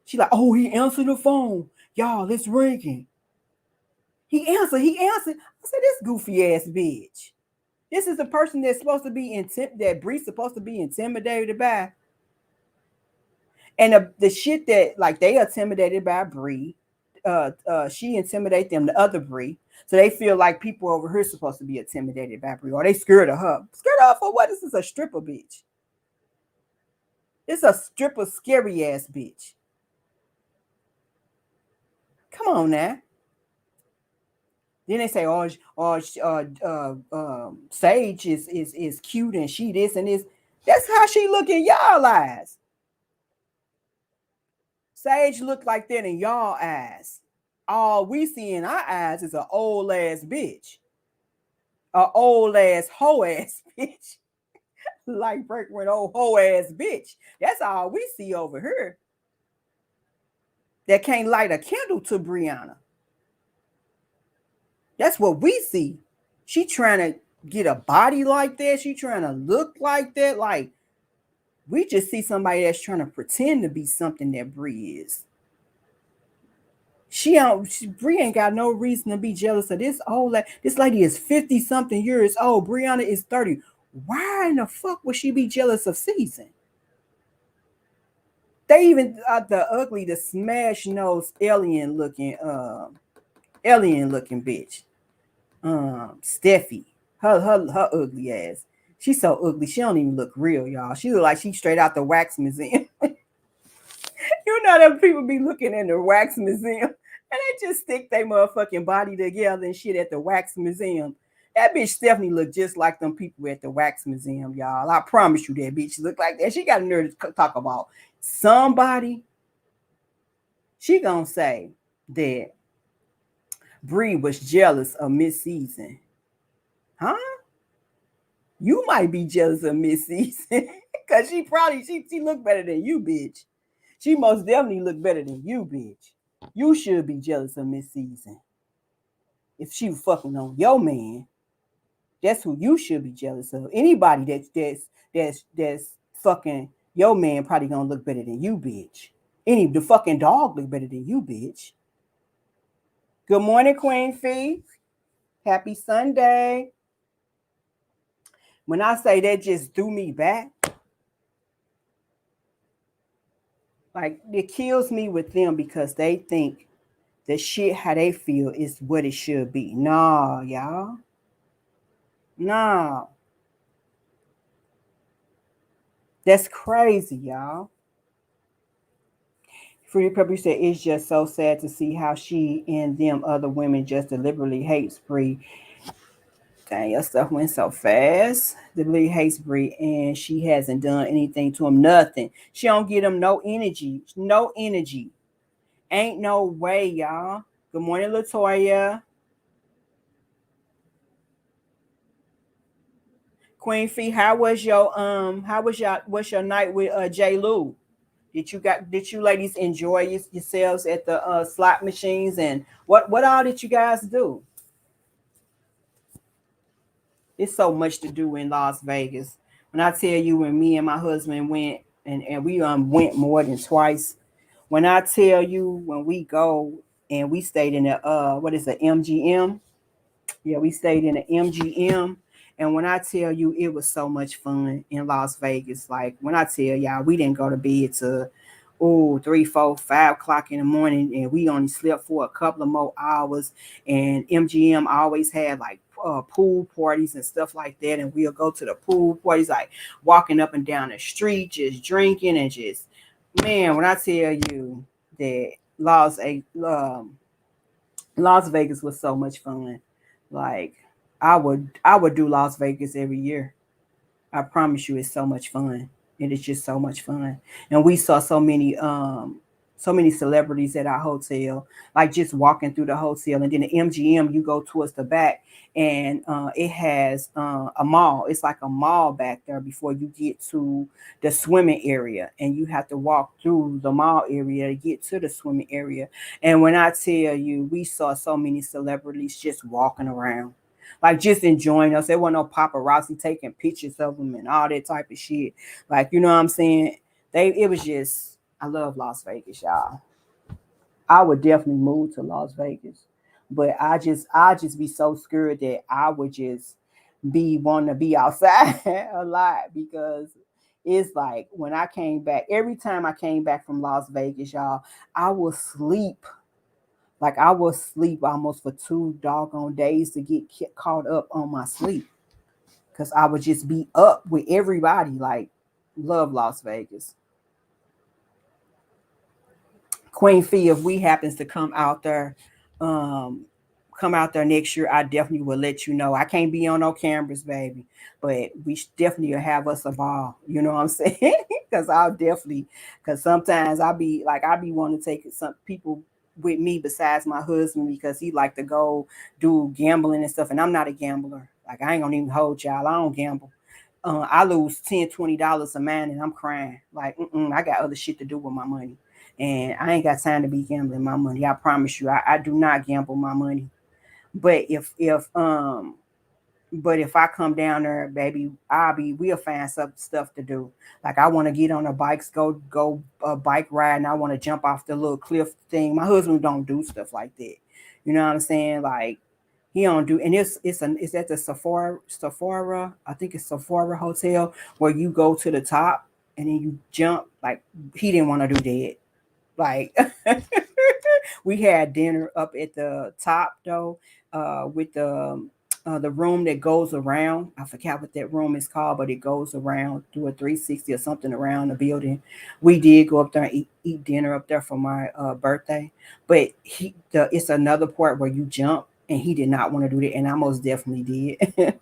She like, oh, he answered the phone, y'all. It's ringing. He answered. He answered. I said, this goofy ass bitch. This is the person that's supposed to be that Bree's supposed to be intimidated by. And the shit that, like, they intimidated by Bree, she intimidate them, the other Bree. So they feel like people over here supposed to be intimidated by Bree, or they scared of her. Scared of her for what? This is a stripper bitch. It's a stripper scary ass bitch. Come on now. Then they say, Sage is cute and she this and this. That's how she look in y'all eyes. Sage look like that in y'all eyes. All we see in our eyes is an old ass bitch, a old ass hoe ass bitch, like breaking old hoe ass bitch. That's all we see over here. That can't light a candle to Brianna. That's what we see. She trying to get a body like that. She trying to look like that. Like, we just see somebody that's trying to pretend to be something that Bree is. Bree ain't got no reason to be jealous of this old lady. This lady is 50 something years old. Brianna is 30. Why in the fuck would she be jealous of Season? They even the smash nose alien looking bitch. Steffi. Her ugly ass. She's so ugly. She don't even look real, y'all. She look like she's straight out the wax museum. You know them people be looking in the wax museum and they just stick their motherfucking body together and shit at the wax museum. That bitch Stephanie look just like them people at the wax museum, y'all. I promise you that bitch look like that. She got a nerve to talk about somebody. She gonna say that Bree was jealous of Miss Season. Huh? You might be jealous of Miss Season because she look better than you, bitch. She most definitely look better than you, bitch. You should be jealous of Miss Season. If she was fucking on your man, that's who you should be jealous of. Anybody that's fucking your man probably gonna look better than you, bitch. The fucking dog look better than you, bitch. Good morning, Queen Fee. Happy Sunday. When I say that just threw me back, like it kills me with them because they think the shit how they feel is what it should be. Nah, y'all. Nah. That's crazy, y'all. Free Pepper said it's just so sad to see how she and them other women just deliberately hate Bree. Dang, your stuff went so fast. Deliberately hates Bree, and she hasn't done anything to him. Nothing. She don't give him no energy. No energy. Ain't no way, y'all. Good morning, Latoya. Queen Fee, what's your night with J. Lou? Did you ladies enjoy yourselves at the slot machines, and what all did you guys do? It's so much to do in Las Vegas. When I tell you, when me and my husband went, and we went more than twice. When I tell you, when we go and we stayed in the what is the MGM? Yeah, we stayed in the MGM. And when I tell you, it was so much fun in Las Vegas. Like when I tell y'all, we didn't go to bed till 3, 4, 5 o'clock in the morning, and we only slept for a couple of more hours. And MGM always had like pool parties and stuff like that, and we'll go to the pool parties, like walking up and down the street, just drinking and just man. When I tell you that Las Vegas was so much fun, like I would do Las Vegas every year. I promise you, it's so much fun. It is just so much fun. And we saw so many celebrities at our hotel, like just walking through the hotel. And then the MGM, you go towards the back, and it has a mall. It's like a mall back there before you get to the swimming area, and you have to walk through the mall area to get to the swimming area. And when I tell you, we saw so many celebrities just walking around, like just enjoying us. There wasn't no paparazzi taking pictures of them and all that type of shit. Like, you know what I'm saying? It was just, I love Las Vegas, y'all. I would definitely move to Las Vegas. But I just be so scared that I would just be wanting to be outside a lot, because it's like when I came back, every time I came back from Las Vegas, y'all, I would sleep Like I will sleep almost for 2 doggone days to get caught up on my sleep. Cause I would just be up with everybody. Like, love Las Vegas. Queen Fee, if we happens to um, come out there next year, I definitely will let you know. I can't be on no cameras, baby, but we definitely will have us a ball. You know what I'm saying? Because I'll definitely, because sometimes I be wanting to take some people with me besides my husband because he like to go do gambling and stuff, and I'm not a gambler. Like I ain't gonna even hold y'all. I don't gamble. I lose $10, $20 a man, and I'm crying. Like, I got other shit to do with my money, and I ain't got time to be gambling my money. I promise you, I do not gamble my money. But if I come down there, baby, we'll find some stuff to do. Like I want to get on the bikes, go bike ride, and I want to jump off the little cliff thing. My husband don't do stuff like that. You know what I'm saying? Like he don't do, and it's at the Sephora. I think it's Sephora Hotel where you go to the top and then you jump. Like he didn't want to do that. Like we had dinner up at the top though, with the room that goes around. I forgot what that room is called, but it goes around, do a 360 or something around the building. We did go up there and eat dinner up there for my birthday, but it's another part where you jump, and he did not want to do that, and I most definitely did.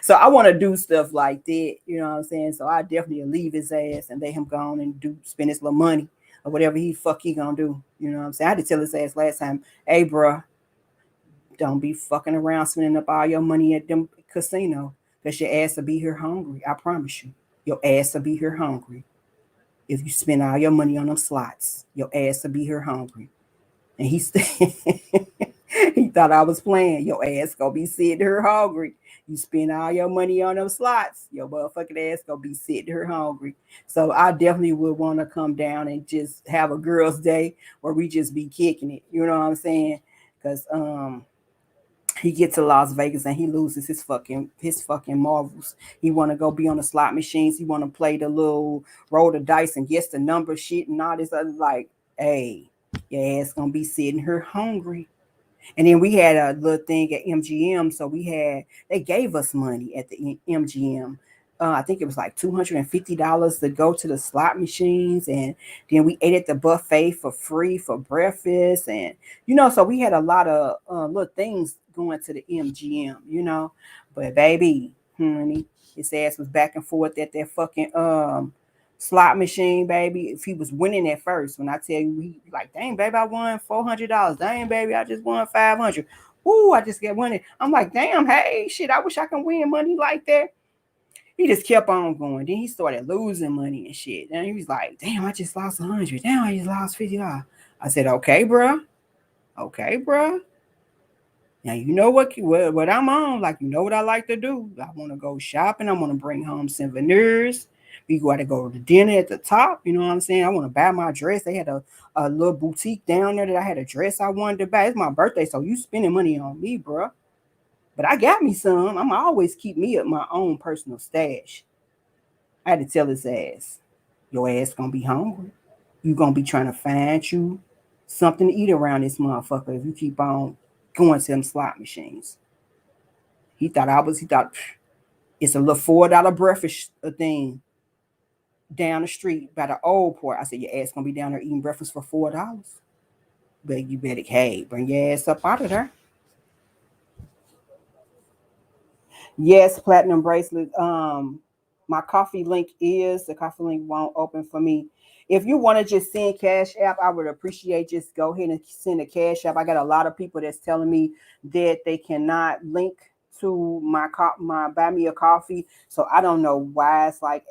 So I want to do stuff like that, you know what I'm saying? So I definitely leave his ass and let him go on and spend his little money or whatever he gonna do. You know what I'm saying? I had to tell his ass last time, hey, bruh, don't be fucking around spending up all your money at them casino, because your ass will be here hungry. I promise you. Your ass will be here hungry. If you spend all your money on them slots, your ass will be here hungry. And he thought I was playing. Your ass gonna be sitting here hungry. You spend all your money on them slots, your motherfucking ass gonna be sitting here hungry. So I definitely would want to come down and just have a girls' day where we just be kicking it. You know what I'm saying? Because he gets to Las Vegas and he loses his fucking marbles. He want to go be on the slot machines. He want to play the little roll the dice and guess the number shit and all this other. Like, hey, your ass gonna be sitting here hungry. And then we had a little thing at MGM, so they gave us money at the MGM. I think it was like $250 to go to the slot machines, and then we ate at the buffet for free for breakfast, and so we had a lot of little things going to the MGM, But baby, honey, his ass was back and forth at that fucking slot machine, baby. If he was winning at first, when I tell you, he like, dang, baby, I won $400. Dang, baby, I just won 500. Ooh, I just get winning. I'm like, damn, hey, shit, I wish I could win money like that. He just kept on going. Then he started losing money and shit. And he was like, damn, I just lost 100. Damn, I just lost $50. I said, okay, bro. Okay, bro. Now you know what I'm on. Like, you know what I like to do. I want to go shopping. I want to bring home souvenirs. We got to go to dinner at the top. You know what I'm saying? I want to buy my dress. They had a little boutique down there that I had a dress I wanted to buy. It's my birthday, so you spending money on me, bro. But I got me some. I'm always keep me at my own personal stash. I had to tell his ass, your ass gonna be hungry. You gonna be trying to find you something to eat around this motherfucker if you keep on going to them slot machines. He thought it's a little $4 breakfast thing down the street by the old port. I said, your ass gonna be down there eating breakfast for $4. But you better, hey, bring your ass up out of there. Yes, platinum bracelet. My the coffee link won't open for me. If you want to just send cash app, I would appreciate just go ahead and send a cash app. I got a lot of people that's telling me that they cannot link to my buy me a coffee. So I don't know why it's like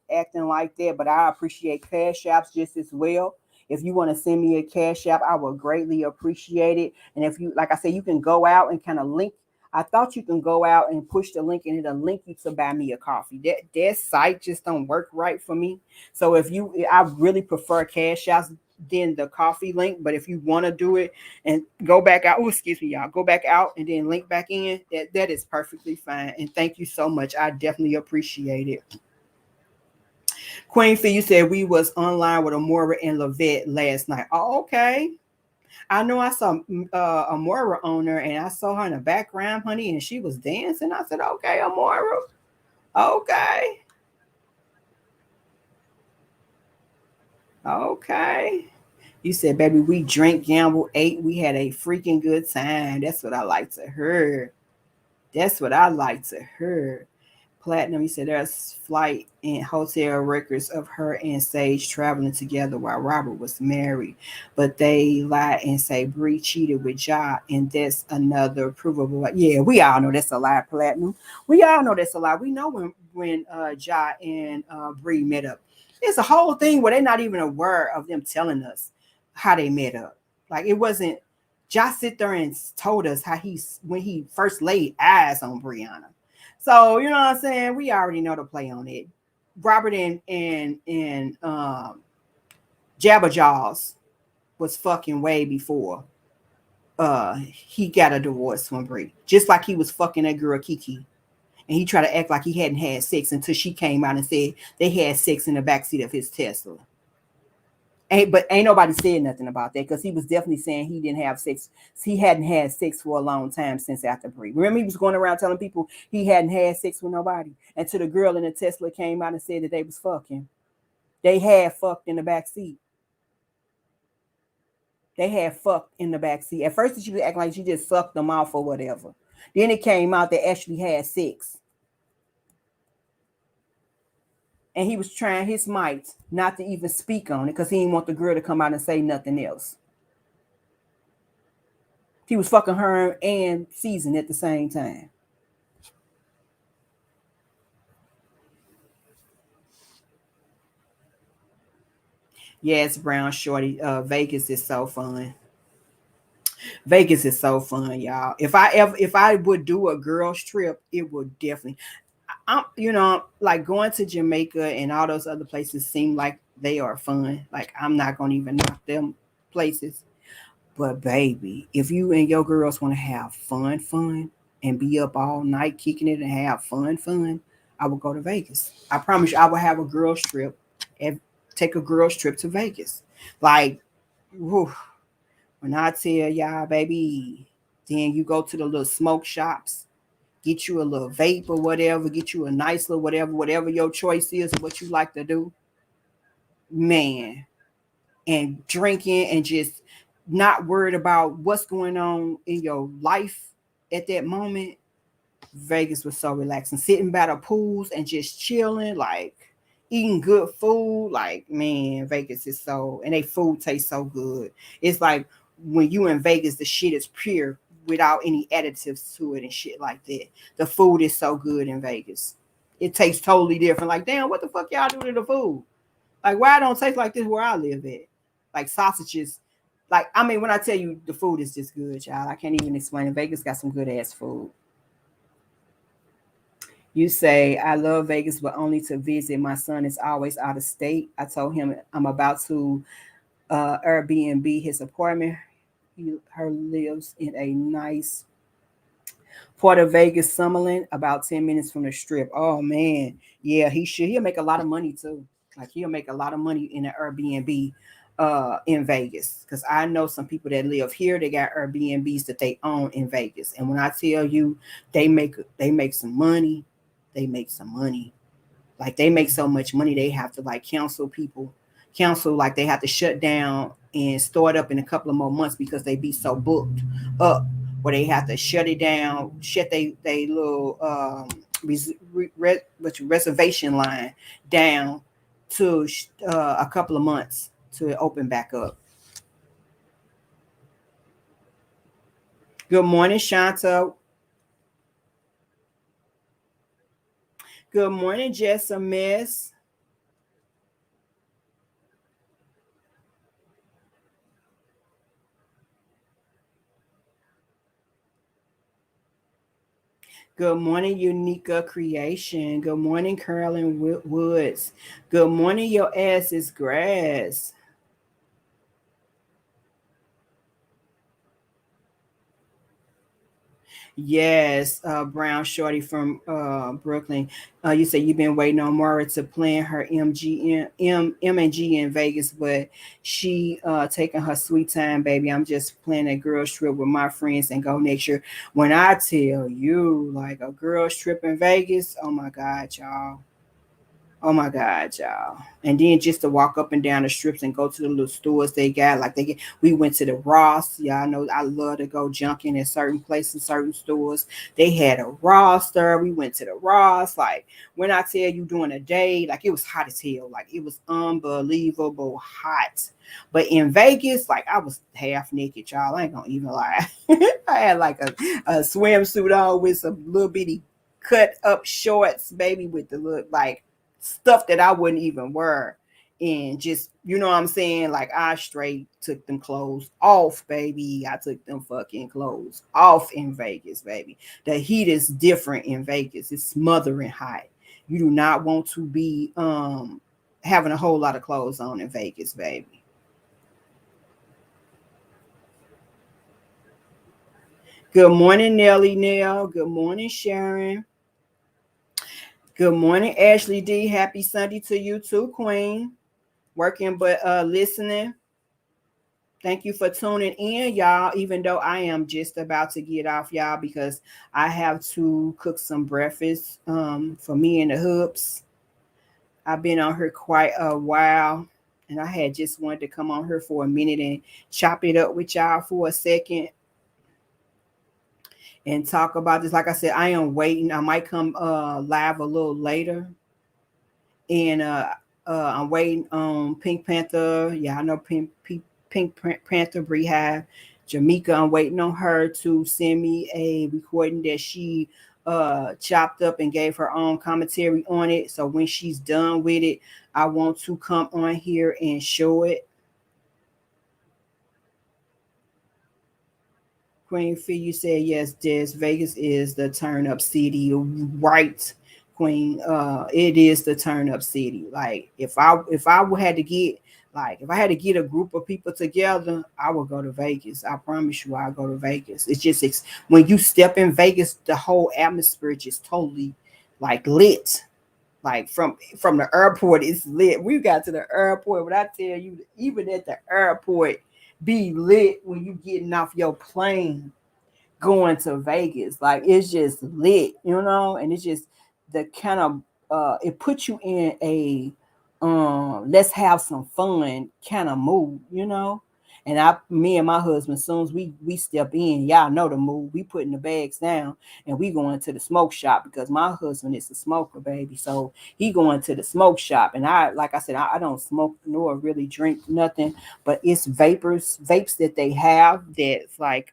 acting like that, but I appreciate cash apps just as well. If you want to send me a cash app, I would greatly appreciate it. And if you, like I said, you can go out and kind of link. I thought you can go out and push the link and it'll link you to buy me a coffee. That site just don't work right for me. So I really prefer cash apps than the coffee link. But if you want to do it and go back out, excuse me, y'all, go back out and then link back in, that is perfectly fine. And thank you so much. I definitely appreciate it. Queen Fee, you said we was online with Amora and Lavette last night. Oh, okay. I know I saw Amora on her, and I saw her in the background, honey, and she was dancing. I said, okay, Amora, okay, okay. You said, baby, we drank, gamble, ate, we had a freaking good time. That's what I like to hear. That's what I like to hear. Platinum, he said there's flight and hotel records of her and Sage traveling together while Robert was married. But they lie and say Bree cheated with Ja, and that's another provable. Yeah, we all know that's a lie, Platinum. We all know that's a lie. We know when Ja and Bree met up. It's a whole thing where they're not even aware of them telling us how they met up. Like it wasn't Ja sit there and told us how he's when he first laid eyes on Brianna. So you know what I'm saying? We already know the play on it. Robert and Jabba Jaws was fucking way before he got a divorce from Brie. Just like he was fucking that girl Kiki. And he tried to act like he hadn't had sex until she came out and said they had sex in the backseat of his Tesla. Ain't nobody said nothing about that because he was definitely saying he didn't have sex. He hadn't had sex for a long time since after Brie. Remember, he was going around telling people he hadn't had sex with nobody until the girl in the Tesla came out and said that they was fucking. They had fucked in the back seat. They had fucked in the back seat. At first, she was acting like she just sucked them off or whatever. Then it came out they actually had sex. And he was trying his might not to even speak on it because he didn't want the girl to come out and say nothing else. He was fucking her and Season at the same time. Yes, Brown Shorty. Vegas is so fun. Vegas is so fun, y'all. If I would do a girls trip, it would definitely. I'm like going to Jamaica and all those other places seem like they are fun. Like I'm not gonna even knock them places. But baby, if you and your girls want to have fun, and be up all night kicking it and have fun, I will go to Vegas. I promise you, I will have a girls trip and take a girls trip to Vegas. Like, whew, when I tell y'all, baby, then you go to the little smoke shops, get you a little vape or whatever, get you a nice little whatever your choice is or what you like to do, man, and drinking and just not worried about what's going on in your life at that moment. Vegas was so relaxing. Sitting by the pools and just chilling, like eating good food. Like, man, Vegas is so, and they food tastes so good. It's like when you in Vegas, the shit is pure without any additives to it and shit like that. The food is so good in Vegas. It tastes totally different. Like, damn, what the fuck y'all do to the food? Like, why it don't taste like this where I live at? Like sausages. Like, I mean, when I tell you the food is just good, y'all, I can't even explain it. Vegas got some good ass food. You say, I love Vegas, but only to visit. My son is always out of state. I told him I'm about to Airbnb his apartment. Her lives in a nice part of Vegas, Summerlin, about 10 minutes from the strip. Oh, man. Yeah, he should. He'll make a lot of money, too. Like, he'll make a lot of money in an Airbnb in Vegas. Because I know some people that live here, they got Airbnbs that they own in Vegas. And when I tell you they make some money, they make some money. Like they make so much money they have to like cancel like they have to shut down and start up in a couple of more months because they be so booked up where they have to shut it down, shut they little reservation line down to a couple of months to open back up. Good morning, Shanta. Good morning, Jessa Miss. Good morning, Unica Creation. Good morning, Carolyn Woods. Good morning, your ass is grass. Yes, Brown Shorty from Brooklyn. You say you've been waiting on Mara to plan her M&G in Vegas, but she taking her sweet time, baby. I'm just planning a girls trip with my friends and go next year. When I tell you, like a girls trip in Vegas, oh my God, y'all. Oh my God, y'all. And then just to walk up and down the strips and go to the little stores they got. We went to the Ross. Y'all know I love to go junking in certain places, certain stores. They had a Ross there. We went to the Ross. Like when I tell you during the day, like it was hot as hell. Like it was unbelievable hot. But in Vegas, like I was half naked, y'all. I ain't gonna even lie. I had like a swimsuit on with some little bitty cut up shorts, baby, with the look like stuff that I wouldn't even wear. And just, you know what I'm saying? Like I straight took them clothes off, baby. I took them fucking clothes off in Vegas, baby. The heat is different in Vegas. It's smothering hot. You do not want to be having a whole lot of clothes on in Vegas, baby. Good morning, Nelly Nell. Good morning, Sharon. Good morning, Ashley D. Happy Sunday to you too, Queen. Working but listening. Thank you for tuning in, y'all. Even though I am just about to get off, y'all, because I have to cook some breakfast for me and the hoops. I've been on here quite a while, and I had just wanted to come on here for a minute and chop it up with y'all for a second and talk about this. Like I said, I am waiting. I might come live a little later, and I'm waiting on Pink Panther. Yeah, I know Pink Panther Beehive. Jamaica, I'm waiting on her to send me a recording that she chopped up and gave her own commentary on it. So when she's done with it, I want to come on here and show it. Queen Fee, you said yes, Des. Vegas is the turn up city, right? Queen, it is the turn up city. Like if I had to get if I had to get a group of people together, I would go to Vegas. I promise you, I'll go to Vegas. It's just when you step in Vegas, the whole atmosphere just totally like lit. Like from the airport, it's lit. We got to the airport, but I tell you, even at the airport, be lit when you getting off your plane going to Vegas. Like it's just lit, you know, and it's just the kind of it puts you in a let's have some fun kind of mood, you know. And me and my husband, as soon as we step in, y'all know the mood. We putting the bags down and we going to the smoke shop because my husband is a smoker, baby. So he going to the smoke shop, and like I said, I don't smoke nor really drink nothing, but it's vapes that they have that's like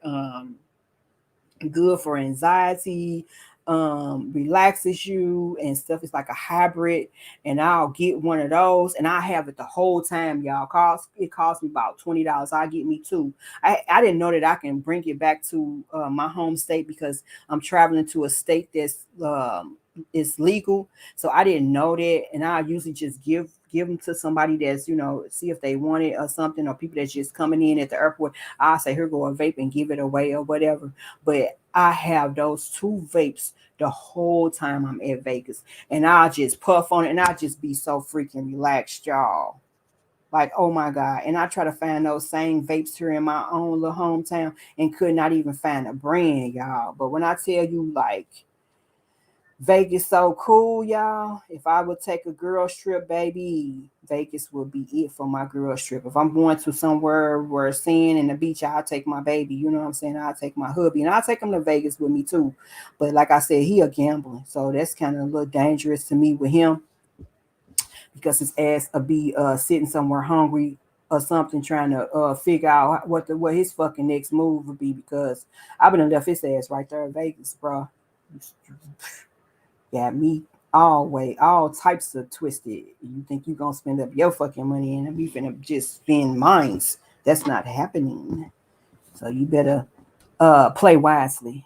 good for anxiety, relaxes you and stuff. It's like a hybrid, and I'll get one of those and I have it the whole time, y'all. It costs me about $20. I get me two. I didn't know that I can bring it back to my home state because I'm traveling to a state that's is legal. So I didn't know that, and I usually just give them to somebody that's, you know, see if they want it or something, or people that's just coming in at the airport. I say, here go a vape and give it away or whatever. But I have those two vapes the whole time I'm at Vegas, and I just puff on it, and I just be so freaking relaxed, y'all. Like, oh my God. And I try to find those same vapes here in my own little hometown and could not even find a brand, y'all. But when I tell you, like, Vegas so cool, y'all. If I would take a girls trip, baby, Vegas would be it for my girls trip. If I'm going to somewhere where sand and the beach, I'll take my baby. You know what I'm saying? I'll take my hubby, and I'll take him to Vegas with me too. But like I said, he a gambling, so that's kind of a little dangerous to me with him because his ass will be sitting somewhere hungry or something, trying to figure out what his fucking next move would be. Because I've been left his ass right there in Vegas, bro. Got me all types of twisted. You think you gonna spend up your fucking money and we finna just spend mines. That's not happening. So you better play wisely.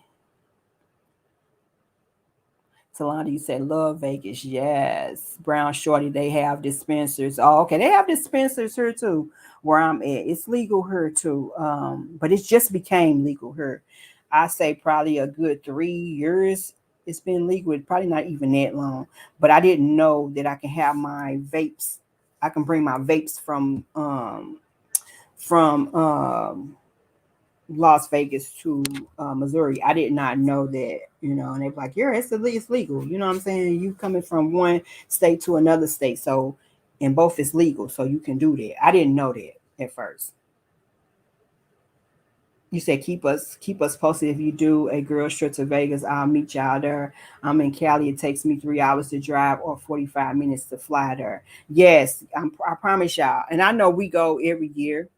Talanda, you said love Vegas. Yes. Brown Shorty, they have dispensers. Oh, okay. They have dispensers here too, where I'm at. It's legal here too. But it just became legal here. I say probably a good 3 years it's been legal. Probably not even that long. But I didn't know that I can have my vapes. I can bring my vapes from Las Vegas to Missouri. I did not know that, and they're like, yeah, it's legal. You know what I'm saying? You coming from one state to another state. So, and both is legal. So you can do that. I didn't know that at first. You said keep us posted if you do a girls trip to Vegas. I'll meet y'all there. I'm in Cali. It takes me 3 hours to drive or 45 minutes to fly there. Yes, I promise y'all. And I know we go every year.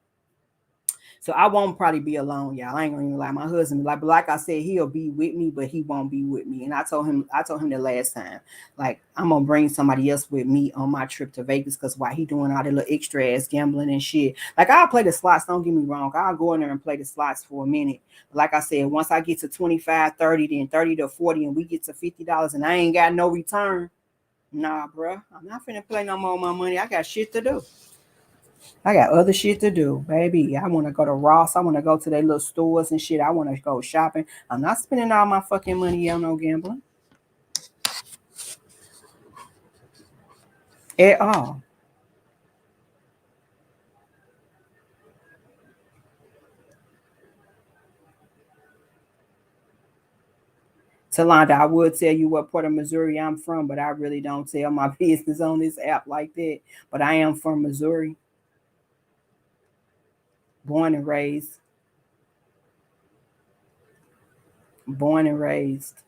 So I won't probably be alone, y'all. I ain't gonna even lie. My husband, but like I said, he'll be with me, but he won't be with me. And I told him the last time, like I'm gonna bring somebody else with me on my trip to Vegas, because while he doing all the little extra ass gambling and shit, like I'll play the slots. Don't get me wrong, I'll go in there and play the slots for a minute. But like I said, once I get to 25, 30, then 30 to 40, and we get to $50, and I ain't got no return, nah, bro, I'm not finna play no more of my money. I got shit to do. I got other shit to do, baby. I want to go to Ross. I want to go to their little stores and shit. I want to go shopping. I'm not spending all my fucking money on no gambling at all. Talonda, I would tell you what part of Missouri I'm from, but I really don't tell my business on this app like that. But I am from Missouri, born and raised. Born and raised.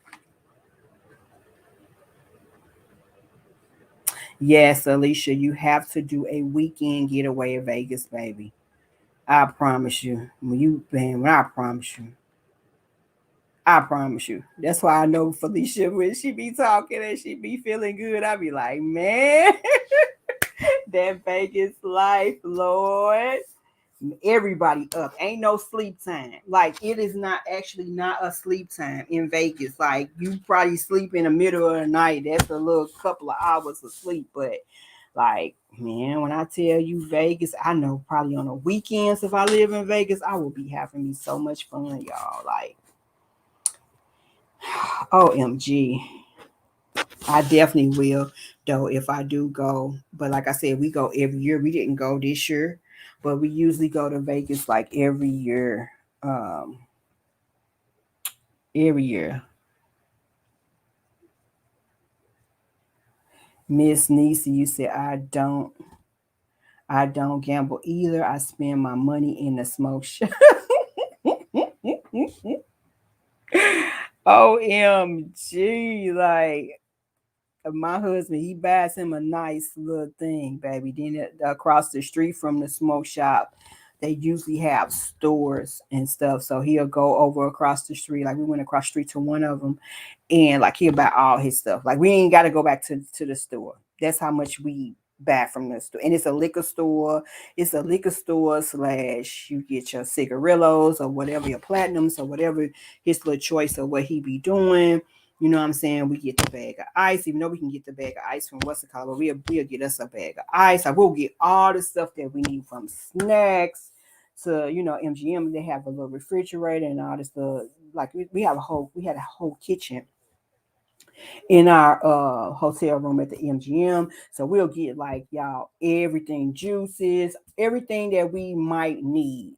Yes, Alicia, you have to do a weekend getaway in Vegas, baby. I promise you. When I promise you. I promise you. That's why I know Felicia, when she be talking and she be feeling good, I be like, man, that Vegas life, Lord. Everybody up. Ain't no sleep time. Like it is not actually not a sleep time in Vegas. Like you probably sleep in the middle of the night. That's a little couple of hours of sleep. But like, man, when I tell you Vegas, I know probably on the weekends if I live in Vegas, I will be having me so much fun, y'all. Like, OMG. I definitely will, though, if I do go. But like I said, we go every year. We didn't go this year, but we usually go to Vegas like every year. Um, every year. Miss Nisi, you said I don't gamble either. I spend my money in the smoke shop. OMG, like my husband, he buys him a nice little thing, baby. Then across the street from the smoke shop, they usually have stores and stuff. So he'll go over across the street. Like we went across the street to one of them, and like he'll buy all his stuff. Like we ain't got to go back to the store. That's how much we buy from the store. And it's a liquor store. It's a liquor store slash you get your cigarillos or whatever, your platinums or whatever his little choice of what he be doing. You know what I'm saying? We get the bag of ice, even though we can get the bag of ice from what's it called, but we'll get us a bag of ice. I will get all the stuff that we need, from snacks to, MGM. They have a little refrigerator and all this stuff. Like we had a whole kitchen in our hotel room at the MGM. So we'll get, like, y'all, everything, juices, everything that we might need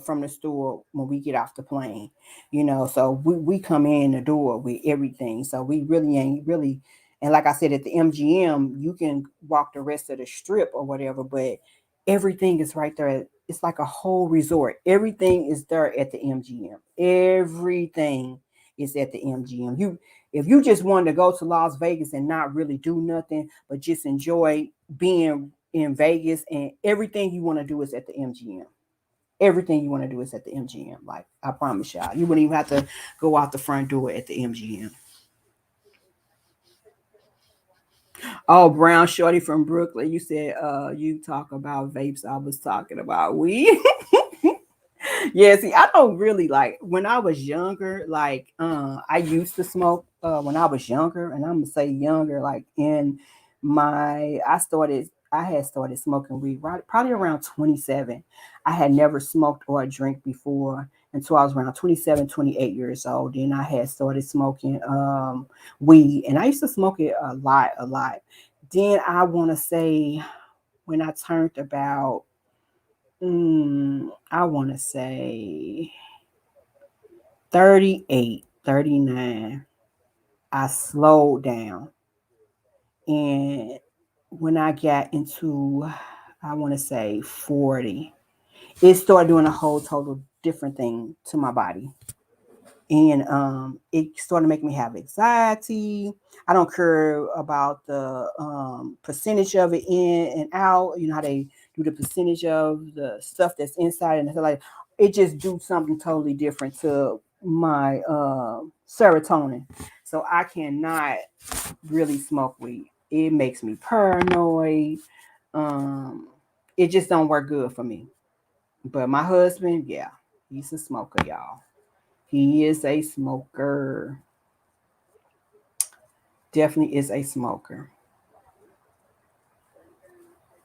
from the store when we get off the plane. So we come in the door with everything. So we really ain't really, and like I said, at the MGM, you can walk the rest of the strip or whatever, but everything is right there. It's like a whole resort. Everything is there at the MGM. Everything is at the MGM. If you just wanted to go to Las Vegas and not really do nothing, but just enjoy being in Vegas, and everything you want to do is at the MGM. Everything you want to do is at the MGM. Like, I promise y'all, you wouldn't even have to go out the front door at the MGM. Oh, Brown Shorty from Brooklyn, you said you talk about vapes. I was talking about weed. Yeah, see, I don't really, like, when I was younger, like I used to smoke when I was younger, and I'm gonna say younger, like in my I had started smoking weed right probably around 27. I had never smoked or drank before until I was around 27, 28 years old. Then I had started smoking weed, and I used to smoke it a lot, a lot. Then I want to say when I turned about, I want to say 38, 39, I slowed down. And when I got into, I want to say 40, it started doing a whole total different thing to my body. And it started making me have anxiety. I don't care about the percentage of it in and out. You know how they do the percentage of the stuff that's inside and stuff like it just do something totally different to my serotonin. So I cannot really smoke weed. It makes me paranoid. Um, it just don't work good for me. But my husband, yeah, he's a smoker, y'all. He is a smoker. Definitely is a smoker.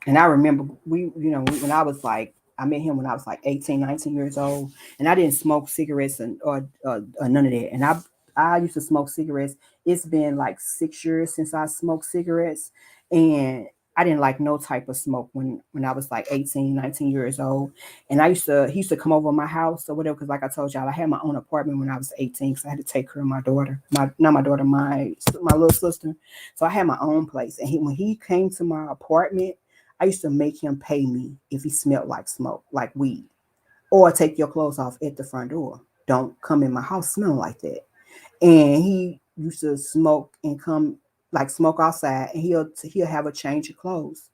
And I remember when I was like, I met him when I was like 18, 19 years old, and I didn't smoke cigarettes or none of that. And I used to smoke cigarettes. It's been like 6 years since I smoked cigarettes, and I didn't like no type of smoke when I was like 18, 19 years old. And he used to come over my house or whatever, because like I told y'all, I had my own apartment when I was 18, so I had to take care of my daughter, not my daughter, my little sister. So I had my own place, and when he came to my apartment, I used to make him pay me if he smelled like smoke, like weed, or take your clothes off at the front door. Don't come in my house smelling like that. And he used to smoke and come like smoke outside, and he'll have a change of clothes,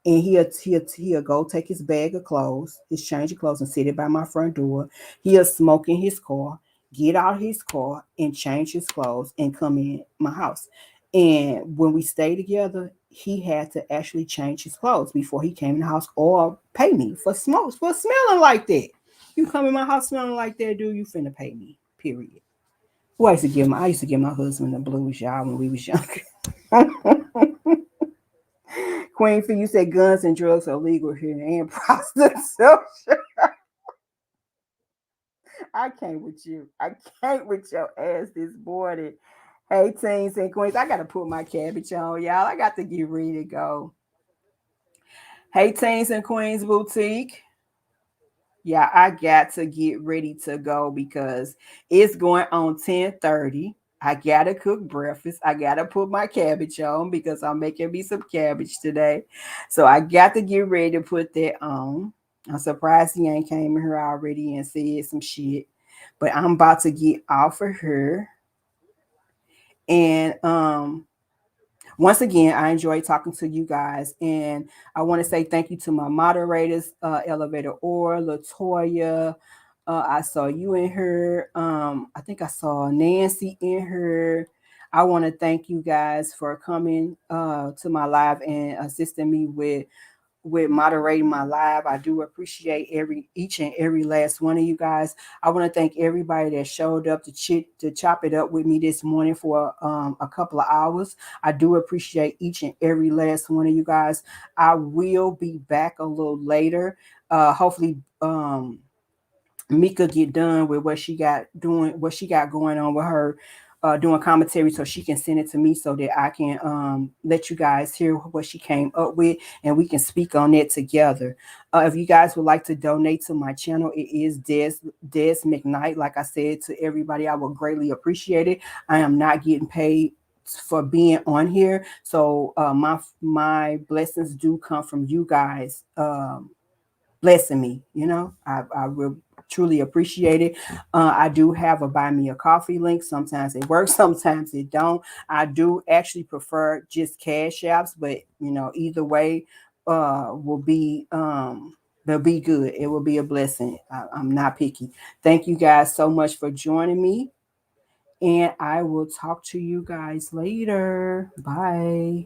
and he'll go take his bag of clothes, his change of clothes, and sit it by my front door. He'll smoke in his car, get out his car, and change his clothes, and come in my house. And when we stay together, he had to actually change his clothes before he came in the house, or pay me for smelling like that. You come in my house smelling like that, dude, you finna pay me. Period. I used to give my husband the blues, y'all, when we was younger. Queen Fee, you said guns and drugs are legal here and prostitution. I can't with you. I can't with your ass this morning. Hey, teens and queens, I got to put my cabbage on, y'all. I got to get ready to go. Hey, teens and queens boutique. Yeah, I got to get ready to go because it's going on 10:30. I gotta cook breakfast. I gotta put my cabbage on because I'm making me some cabbage today. So I got to get ready to put that on. I'm surprised he ain't came in here already and said some shit. But I'm about to get off of her. And once again, I enjoy talking to you guys, and I want to say thank you to my moderators, Elevator or Latoya. I saw you in her. I think I saw Nancy in her. I want to thank you guys for coming to my live and assisting me with moderating my live. I do appreciate each and every last one of you guys. I want to thank everybody that showed up to chop it up with me this morning for a couple of hours. I do appreciate each and every last one of you guys. I will be back a little later. Hopefully Mika get done with what she got going on with her doing commentary, so she can send it to me so that I can let you guys hear what she came up with, and we can speak on it together. If you guys would like to donate to my channel, it is Des McKnight. Like I said to everybody, I would greatly appreciate it. I am not getting paid for being on here, so my blessings do come from you guys. Blessing me. I will truly appreciate it. I do have a buy me a coffee link. Sometimes it works, sometimes it don't. I do actually prefer just cash apps, but either way will be they'll be good. It will be a blessing. I'm not picky. Thank you guys so much for joining me, and I will talk to you guys later. Bye.